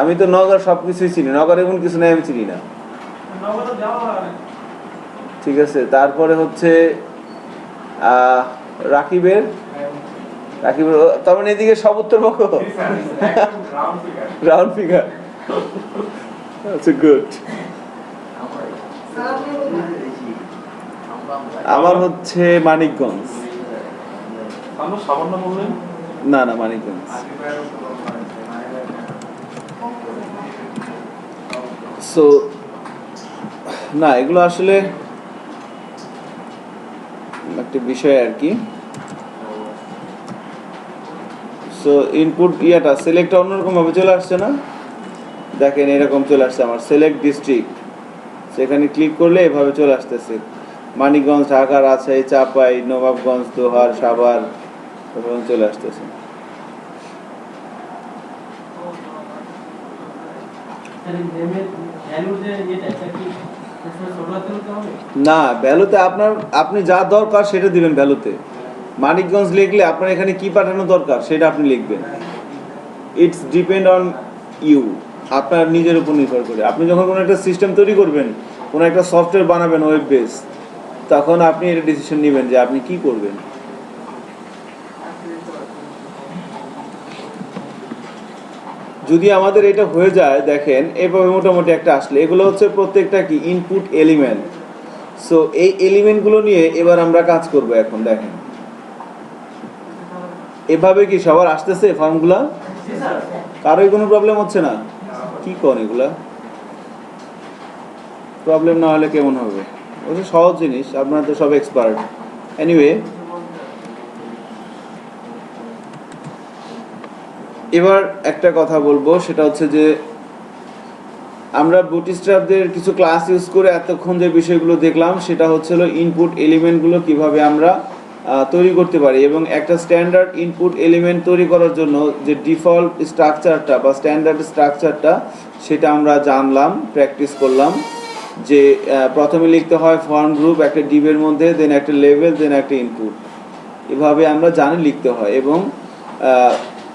আমি তো নগর সবকিছুই চিনি, নগর এমন কিছু নেই আমি চিনি না। ঠিক আছে। তারপরে হচ্ছে রাকিবের তার মানে এদিকে সব উত্তরবঙ্গ। Round figure. আচ্ছা গুড। আমার হচ্ছে মানিকগঞ্জ। না না, মানিকগঞ্জ। সো না, এগুলো আসলে একটা বিষয় আর কি। সো ইনপুট ইয়াটা সিলেক্টটা অন্যরকম ভাবে চলে আসছে না? দেখেন এরকম চলে আসছে আমার সিলেক্ট ডিস্ট্রিক্ট। সেখানে ক্লিক করলে এভাবে চলে আসতেছে মানিকগঞ্জ, ঢাকা, রাজশাহী, চাপাই, নবাবগঞ্জ, দোহার, সাভার, এভাবে চলে আসতেছে। না, ভ্যালুতে আপনি যা দরকার সেটা দিবেন ভ্যালুতে। মানিকগঞ্জ লিখলে আপনার এখানে কি পাঠানো দরকার সেটা আপনি লিখবেন। ইটস ডিপেন্ড অন ইউ, আপনার নিজের উপর নির্ভর করে। আপনি যখন কোনো একটা সিস্টেম তৈরি করবেন, কোনো একটা সফটওয়্যার বানাবেন ওয়েব বেস, তখন আপনি এটা ডিসিশন নেবেন যে আপনি কি করবেন। যদি আমাদের এটা হয়ে যায়, দেখেন এভাবে মোটামুটি একটা আসলে, এগুলো হচ্ছে প্রত্যেকটা কি ইনপুট এলিমেন্ট। সো এই এলিমেন্টগুলো নিয়ে এবার আমরা কাজ করব। এখন দেখেন এভাবে কি সবার আসতেছে ফর্মগুলা? কারোই কোনো প্রবলেম হচ্ছে না? কি কোন এগুলা প্রবলেম না হলে কেমন হবে? ওটা সহজ জিনিস, আপনারা তো সব এক্সপার্ট। এনিওয়ে, এবার একটা কথা বলবো, সেটা হচ্ছে যে আমরা বুটস্ট্র্যাপদের কিছু ক্লাস ইউজ করে এতক্ষণ যে বিষয়গুলো দেখলাম সেটা হচ্ছিল ইনপুট এলিমেন্টগুলো কিভাবে আমরা তৈরি করতে পারি, এবং একটা স্ট্যান্ডার্ড ইনপুট এলিমেন্ট তৈরি করার জন্য যে ডিফল্ট স্ট্রাকচারটা বা স্ট্যান্ডার্ড স্ট্রাকচারটা সেটা আমরা জানলাম, প্র্যাকটিস করলাম। যে প্রথমে লিখতে হয় ফর্ম গ্রুপ একটা ডিভের মধ্যে, দেন একটা লেভেল, দেন একটা ইনপুট, এভাবে আমরা জানি লিখতে হয়। এবং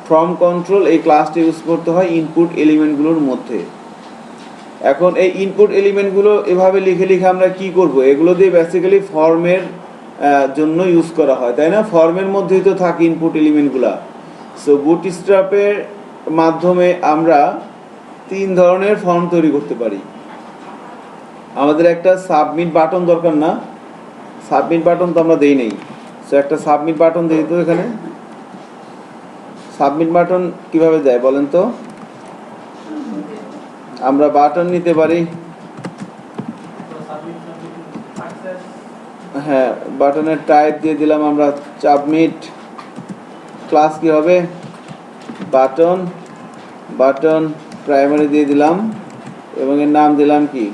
ফর্ম কন্ট্রোল এই ক্লাসটা ইউজ করতে হয় ইনপুট এলিমেন্টগুলোর মধ্যে। এখন এই ইনপুট এলিমেন্টগুলো এভাবে লিখে লিখে আমরা কি করব? এগুলো দিয়ে বেসিক্যালি ফর্মের জন্য ইউজ করা হয়, তাই না? ফর্মের মধ্যেই তো থাকে ইনপুট এলিমেন্টগুলা। সো বুটস্ট্র্যাপের মাধ্যমে আমরা 3 ধরনের ফর্ম তৈরি করতে পারি। আমাদের একটা সাবমিট বাটন দরকার না? সাবমিট বাটন তো আমরা দেই নেই। সো একটা সাবমিট বাটন দিই তো এখানে। সাবমিট বাটন কিভাবে দেয় বলেন তো? আমরা বাটন নিতে পারি। হ্যাঁ, বাটনের টাইপ দিয়ে দিলাম আমরা সাবমিট। ক্লাস কি হবে? বাটন। বাটন প্রাইমারি দিয়ে দিলাম এবং এর নাম দিলাম কি?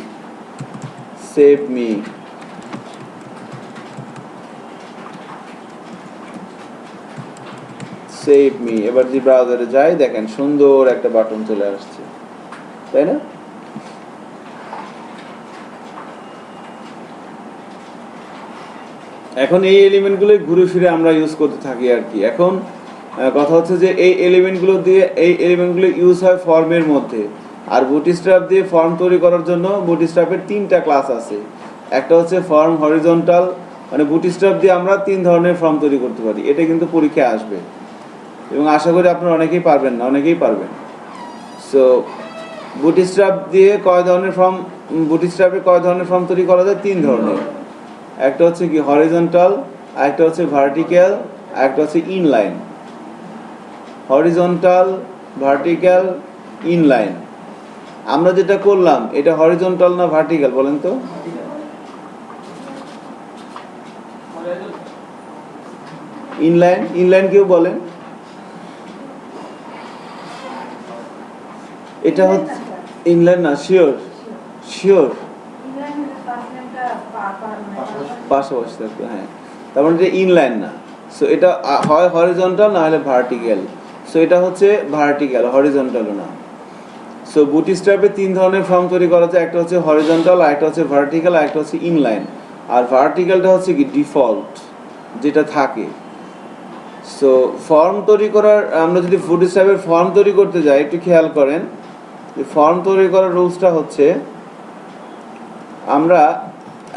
Save me. Save me. এবার যে ব্রাউজারে যাই, দেখেন সুন্দর একটা বাটন চলে আসছে, তাই না? এখন এই এলিমেন্টগুলোই ঘুরে ফিরে আমরা ইউজ করতে থাকি আর কি। এখন কথা হচ্ছে যে এই এলিমেন্টগুলো ইউজ হয় ফর্মের মধ্যে। আর বুটস্ট্র্যাপ দিয়ে ফর্ম তৈরি করার জন্য বুটস্ট্র্যাপের 3টা ক্লাস আছে। একটা হচ্ছে ফর্ম হরিজন্টাল, মানে বুটস্ট্র্যাপ দিয়ে আমরা 3 ধরনের ফর্ম তৈরি করতে পারি। এটা কিন্তু পরীক্ষায় আসবে এবং আশা করি আপনারা অনেকেই পারবেন না, অনেকেই পারবেন। সো বুটস্ট্র্যাপ দিয়ে বুটস্ট্র্যাপে কয় ধরনের ফর্ম তৈরি করা যায়? 3 ধরনের। একটা হচ্ছে কি হরিজন্টাল, আরেকটা হচ্ছে ভার্টিক্যাল, আরেকটা হচ্ছে ইনলাইন। Horizontal, vertical, inline. আমরা যেটা করলাম এটা হরিজন্টাল না ভার্টিক্যাল বলেন তো? ইনলাইন কেউ বলেন? এটা হচ্ছে ইনলাইন না, শিওর পাশাপাশি থাকবে, হ্যাঁ। তার মানে এটা ইনলাইন না। সো এটা হয় হরিজন্টাল না হলে ভার্টিক্যাল। সো এটা হচ্ছে ভার্টিক্যাল, হরিজন্টালও না। সো বুটস্ট্র্যাপে 3 ধরনের ফর্ম তৈরি করা যায়। একটা হচ্ছে হরিজন্টাল, আরেকটা হচ্ছে ভার্টিক্যাল, আরেকটা হচ্ছে ইনলাইন। আর ভার্টিক্যালটা হচ্ছে কি ডিফল্ট, যেটা থাকে। সো ফর্ম তৈরি করার, আমরা যদি বুটস্ট্র্যাপের ফর্ম তৈরি করতে যাই, একটু খেয়াল করেন যে ফর্ম তৈরি করার রুলসটা হচ্ছে, আমরা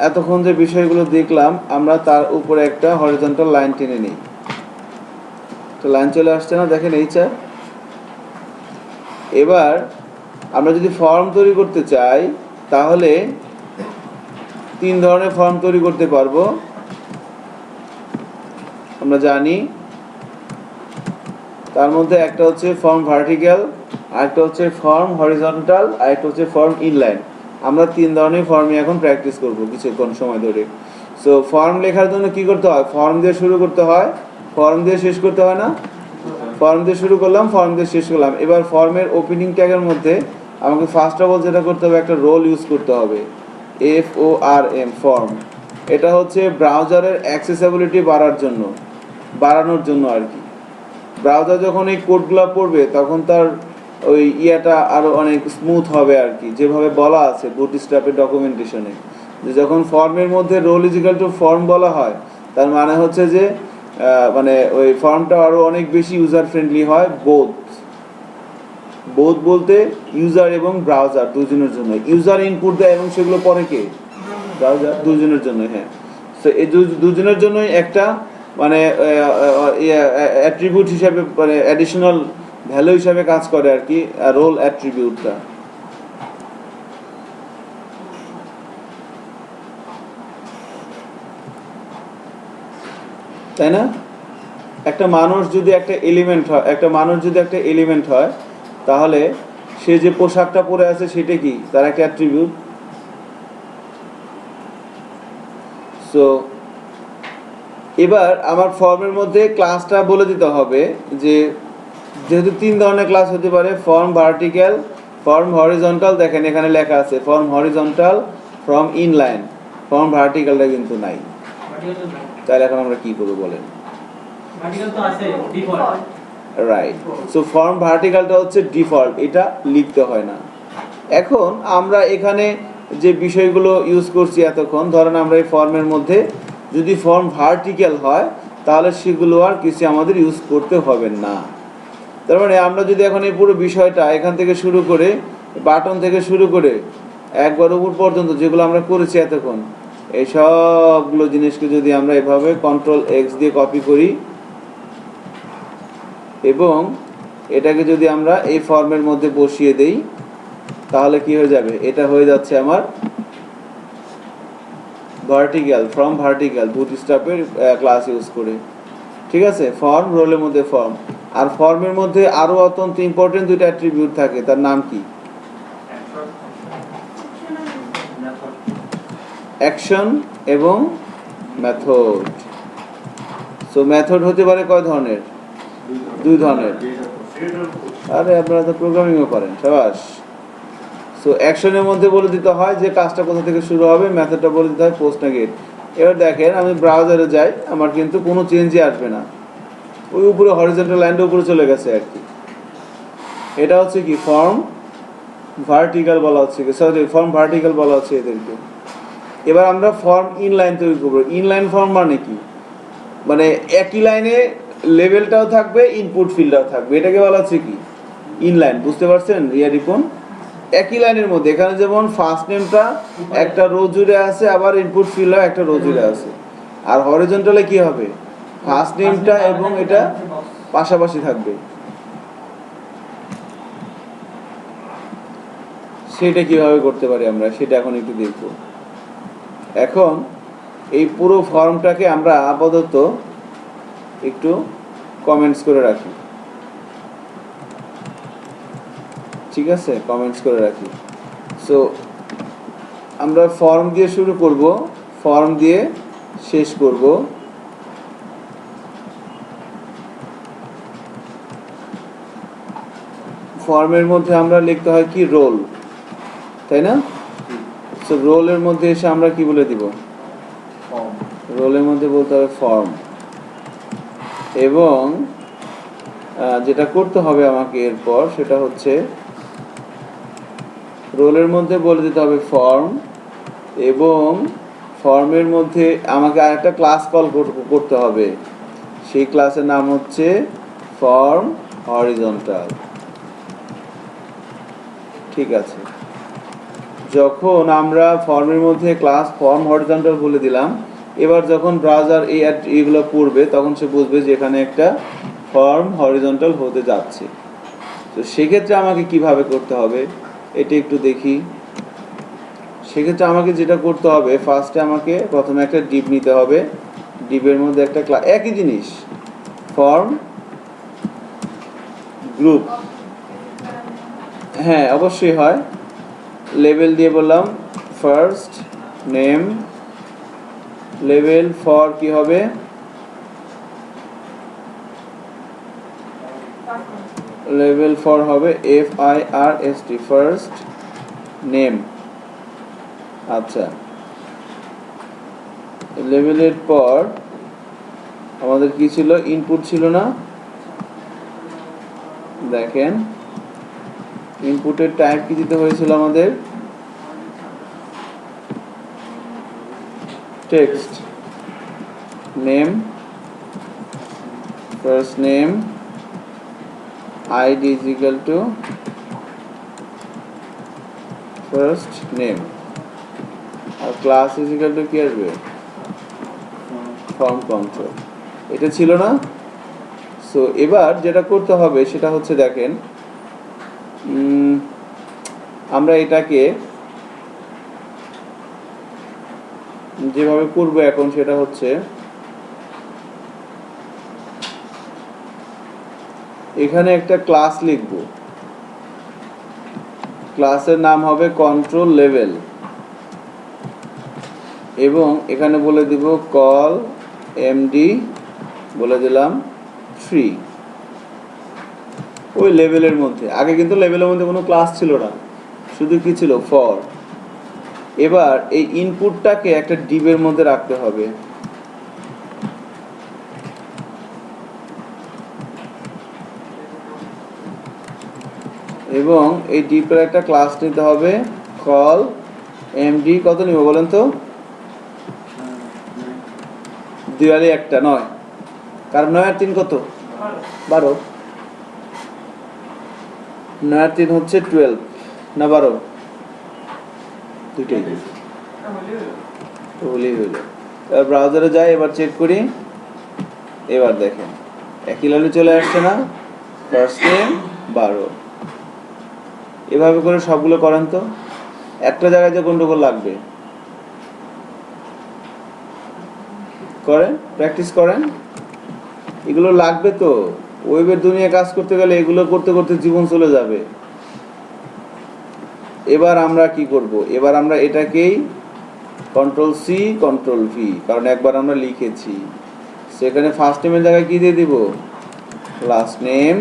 এতক্ষণ যে বিষয়গুলো দেখলাম আমরা তার উপরে একটা হরিজন্টাল লাইন টেনে নিই। তো লাইন চলে আসছে না, দেখেন এইটা। এবার আমরা যদি ফর্ম তৈরি করতে চাই তাহলে 3 ধরনের ফর্ম তৈরি করতে পারবো, আমরা জানি। তার মধ্যে একটা হচ্ছে ফর্ম ভার্টিক্যাল, আরেকটা হচ্ছে ফর্ম হরিজন্টাল, আরেকটা হচ্ছে ফর্ম ইনলাইন। আমরা 3 ধরনের ফর্মই এখন প্র্যাকটিস করব কিছুক্ষণ সময় ধরে। সো ফর্ম লেখার জন্য কি করতে হয়? ফর্ম দিয়ে শুরু করতে হয়, ফর্ম দিয়ে শেষ করতে হয় না? ফর্ম দিয়ে শুরু করলাম, ফর্ম দিয়ে শেষ করলাম। এবার ফর্মের ওপেনিং ট্যাগের মধ্যে আমাকে ফার্স্ট অফ অল যেটা করতে হবে, একটা রোল ইউজ করতে হবে, FORM, ফর্ম। এটা হচ্ছে ব্রাউজারের অ্যাক্সেসিবিলিটি বাড়ানোর জন্য আর কি। ব্রাউজার যখন এই কোডগুলো পড়বে তখন তার ওই ইয়াটা আরও অনেক স্মুথ হবে আর কি, যেভাবে বলা আছে বুটস্ট্র্যাপের ডকুমেন্টেশনে, যে যখন ফর্মের মধ্যে role is equal to form বলা হয়, তার মানে হচ্ছে যে মানে ওই ফর্মটা আরও অনেক বেশি ইউজার ফ্রেন্ডলি হয়। বোথ বলতে ইউজার এবং ব্রাউজার দুজনের জন্য। ইউজার ইনপুট দেয় এবং সেগুলো পরে কে? ব্রাউজার। দুজনের জন্য, হ্যাঁ। সো এই দুজনের জন্যই একটা মানে অ্যাট্রিবিউট হিসাবে, মানে অ্যাডিশনাল ভ্যালু হিসাবে কাজ করে আর কি রোল অ্যাট্রিবিউটটা। তাই না? একটা মানুষ যদি একটা এলিমেন্ট হয় তাহলে সে যে পোশাকটা পরে আছে সেটা কি? তার একটা অ্যাট্রিবিউট। সো এবার আমার ফর্মের মধ্যে ক্লাসটা বলে দিতে হবে, যে যেহেতু 3 ধরনের ক্লাস হতে পারে, ফর্ম ভার্টিক্যাল, ফর্ম হরিজন্টাল। দেখেন এখানে লেখা আছে form horizontal, form inline, form ভার্টিক্যালটা কিন্তু নাই। তাহলে এখন আমরা কি করব বলেন? রাইট। সো ফর্ম ভার্টিক্যালটা হচ্ছে ডিফল্ট, এটা লিখতে হয় না। এখন আমরা এখানে যে বিষয়গুলো ইউজ করছি এতক্ষণ, ধরেন আমরা এই ফর্মের মধ্যে যদি ফর্ম ভার্টিক্যাল হয় তাহলে সেগুলো আর কিছু আমাদের ইউজ করতে হবে না। তার মানে আমরা যদি এখন এই পুরো বিষয়টা এখান থেকে শুরু করে, বাটন থেকে শুরু করে একবার উপর পর্যন্ত যেগুলো আমরা করেছি এতক্ষণ, এই সবগুলো জিনিসকে যদি আমরা এভাবে Ctrl+X দিয়ে কপি করি এবং এটাকে যদি আমরা এই ফর্মের মধ্যে বসিয়ে দেই, তাহলে কি হয়ে যাবে? এটা হয়ে যাচ্ছে আমার ভার্টিক্যাল, ফর্ম ভার্টিক্যাল, বুটস্ট্র্যাপের ক্লাস ইউজ করে। ঠিক আছে? ফর্ম, রোলের মধ্যে ফর্ম। আর ফর্মের মধ্যে আরও অত্যন্ত ইম্পর্টেন্ট 2টা অ্যাট্রিবিউট থাকে, তার নাম কি? অ্যাকশন এবং মেথড। সো মেথড হতে পারে কয় ধরনের? 2 ধরনের। আরে আপনারা তো প্রোগ্রামিংও করেন, সাবাস। সো অ্যাকশনের মধ্যে বলে দিতে হয় যে কাজটা কোথা থেকে শুরু হবে, মেথডটা বলে দিতে হয় পোস্ট না গেট। এবার দেখেন আমি ব্রাউজারে যাই, আমার কিন্তু কোনো চেঞ্জই আসবে না। ওই উপরে হরিজন্টাল লাইনটা উপরে চলে গেছে আর কি। এটা হচ্ছে কি ফর্ম ভার্টিক্যাল বলা হচ্ছে, সরি ফর্ম ভার্টিক্যাল বলা হচ্ছে এদেরকে। এবার আমরা ফর্ম ইনলাইন তৈরি করবো। ইনলাইন ফর্ম মানে কি, মানে একই লাইনে লেভেলটাও থাকবে ইনপুট ফিল্ডটাও থাকবে, এটাকে বলা হচ্ছে কি ইনলাইন। বুঝতে পারছেন রিয়া রিপন? একই লাইনের মধ্যে এখানে যেমন ফার্স্ট নেমটা একটা রো জুড়ে আছে, আবার ইনপুট ফিল্ডও একটা রো জুড়ে আছে। আর হরিজন্টালে কি হবে, ফার্স্ট নেমটা এবং এটা পাশাপাশি থাকবে। সেটা কিভাবে করতে পারি আমরা, সেটা এখন একটু দেখব। এখন এই পুরো ফর্মটাকে আমরা আপাতত একটু কমেন্টস করে রাখি, ঠিক আছে? কমেন্টস করে রাখি। সো আমরা ফর্ম দিয়ে শুরু করব, ফর্ম দিয়ে শেষ করব। ফর্মের মধ্যে আমরা লিখতে হয় কি রোল, তাই না? সো রোলের মধ্যে এসে আমরা কি বলে দিব, রোলের মধ্যে বলতে হবে ফর্ম। এবং যেটা করতে হবে আমাকে এরপর সেটা হচ্ছে রোলের মধ্যে বলে দিতে হবে ফর্ম, এবং ফর্মের মধ্যে আমাকে আরেকটা ক্লাস কল করতে হবে। সেই ক্লাসের নাম হচ্ছে ফর্ম হরিজন্টাল। ঠিক আছে, যখন আমরা ফর্মের মধ্যে ক্লাস ফর্ম হরিজন্টাল বলে দিলাম, এবার যখন ব্রাউজার এইগুলো পড়বে তখন সে বুঝবে যে এখানে একটা ফর্ম হরিজন্টাল হতে যাচ্ছে। তো সেক্ষেত্রে আমাকে কিভাবে করতে হবে এটা একটু দেখি। সেক্ষেত্রে আমাকে যেটা করতে হবে, ফার্স্টে আমাকে প্রথমে একটা ডিপ নিতে হবে, ডিপের মধ্যে একটা একই জিনিস ফর্ম গ্রুপ, হ্যাঁ অবশ্যই হয়। লেভেল দিয়ে বললাম ফার্স্ট নেম, লেভেল ফর কি হবে, লেভেল ফর হবে FIRST, ফার্স্ট নেম। আচ্ছা, লেভেলের পর আমাদের কি ছিল, ইনপুট ছিল না? দেখেন ইনপুটের টাইপ কি দিতে হয়েছিল আমাদের, text name, first name, id is equal to first name, আর ক্লাস is equal to কি আসবে, ফর্ম কন্ট্রোল। এটা ছিল না? সো এবার যেটা করতে হবে সেটা হচ্ছে দেখেন, আমরা এটাকে যেভাবে করব এখন সেটা হচ্ছে এখানে একটা ক্লাস লিখব, ক্লাসের নাম হবে কন্ট্রোল লেভেল, এবং এখানে বলে দিব কল এমডি, বলে দিলাম 3। ওই লেভেলের মধ্যে, আগে কিন্তু লেভেলের মধ্যে কোনো ক্লাস ছিল না, শুধু কি ছিল ফর। এবার এই ইনপুটটাকে একটা ডিবের মধ্যে রাখতে হবে, এবং এই ডিপের একটা ক্লাস নিতে হবে কল এমডি। কত নিব বলেন তো, দুয়ালি একটা নয়, কারণ 9 আর 3 কত, 12। 9 আর 3 হচ্ছে 12 না 12, দুইটাই তো বলেই হইল। এবার ব্রাউজারে যাই, এবার চেক করি, এবার দেখেন একই লাইনে চলে আসছে না, ফার্স্ট নেম 12। এভাবে করে সবগুলো করেন তো, একটা জায়গায় যে গন্ডগোল লাগবে, করেন প্র্যাকটিস করেন, এগুলো লাগবে তো। ওয়েবের দুনিয়া কাজ করতে গেলে এগুলো করতে করতে জীবন চলে যাবে। এবার আমরা কি করব, এবার আমরা এটাকেই কন্ট্রোল সি কন্ট্রোল ভি, কারণ একবার আমরা লিখেছি। সেখানে ফার্স্ট নেমের জায়গায় কি দিয়ে দিব, লাস্ট নেম,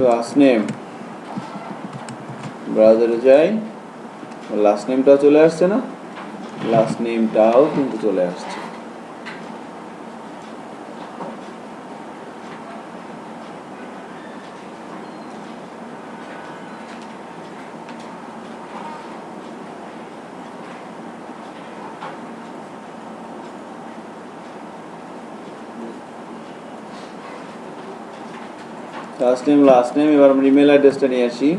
লাস্ট নেম ব্রাউজারে যাই, লাস্ট নেমটাও চলে আসছে না, লাস্ট নেমটাও কিন্তু চলে আসছে। ফার্স্ট নেম লাস্ট নেম, এবার আমরা ইমেল অ্যাড্রেসটা নিয়ে আসি।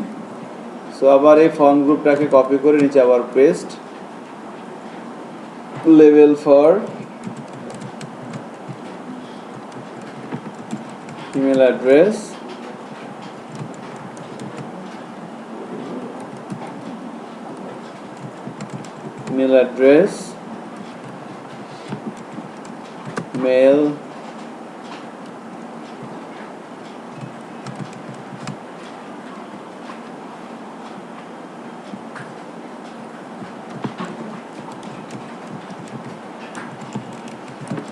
সো আবার এই ফর্ম গ্রুপটাকে কপি করে নিচে আবার paste, level for email address, email address mail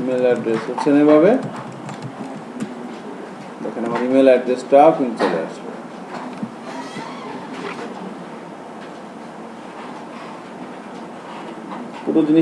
email address হচ্ছে না, এভাবে দেখেন আমার ইমেল অ্যাড্রেসটাও কিন্তু চলে আসবে। পুরো জিনিস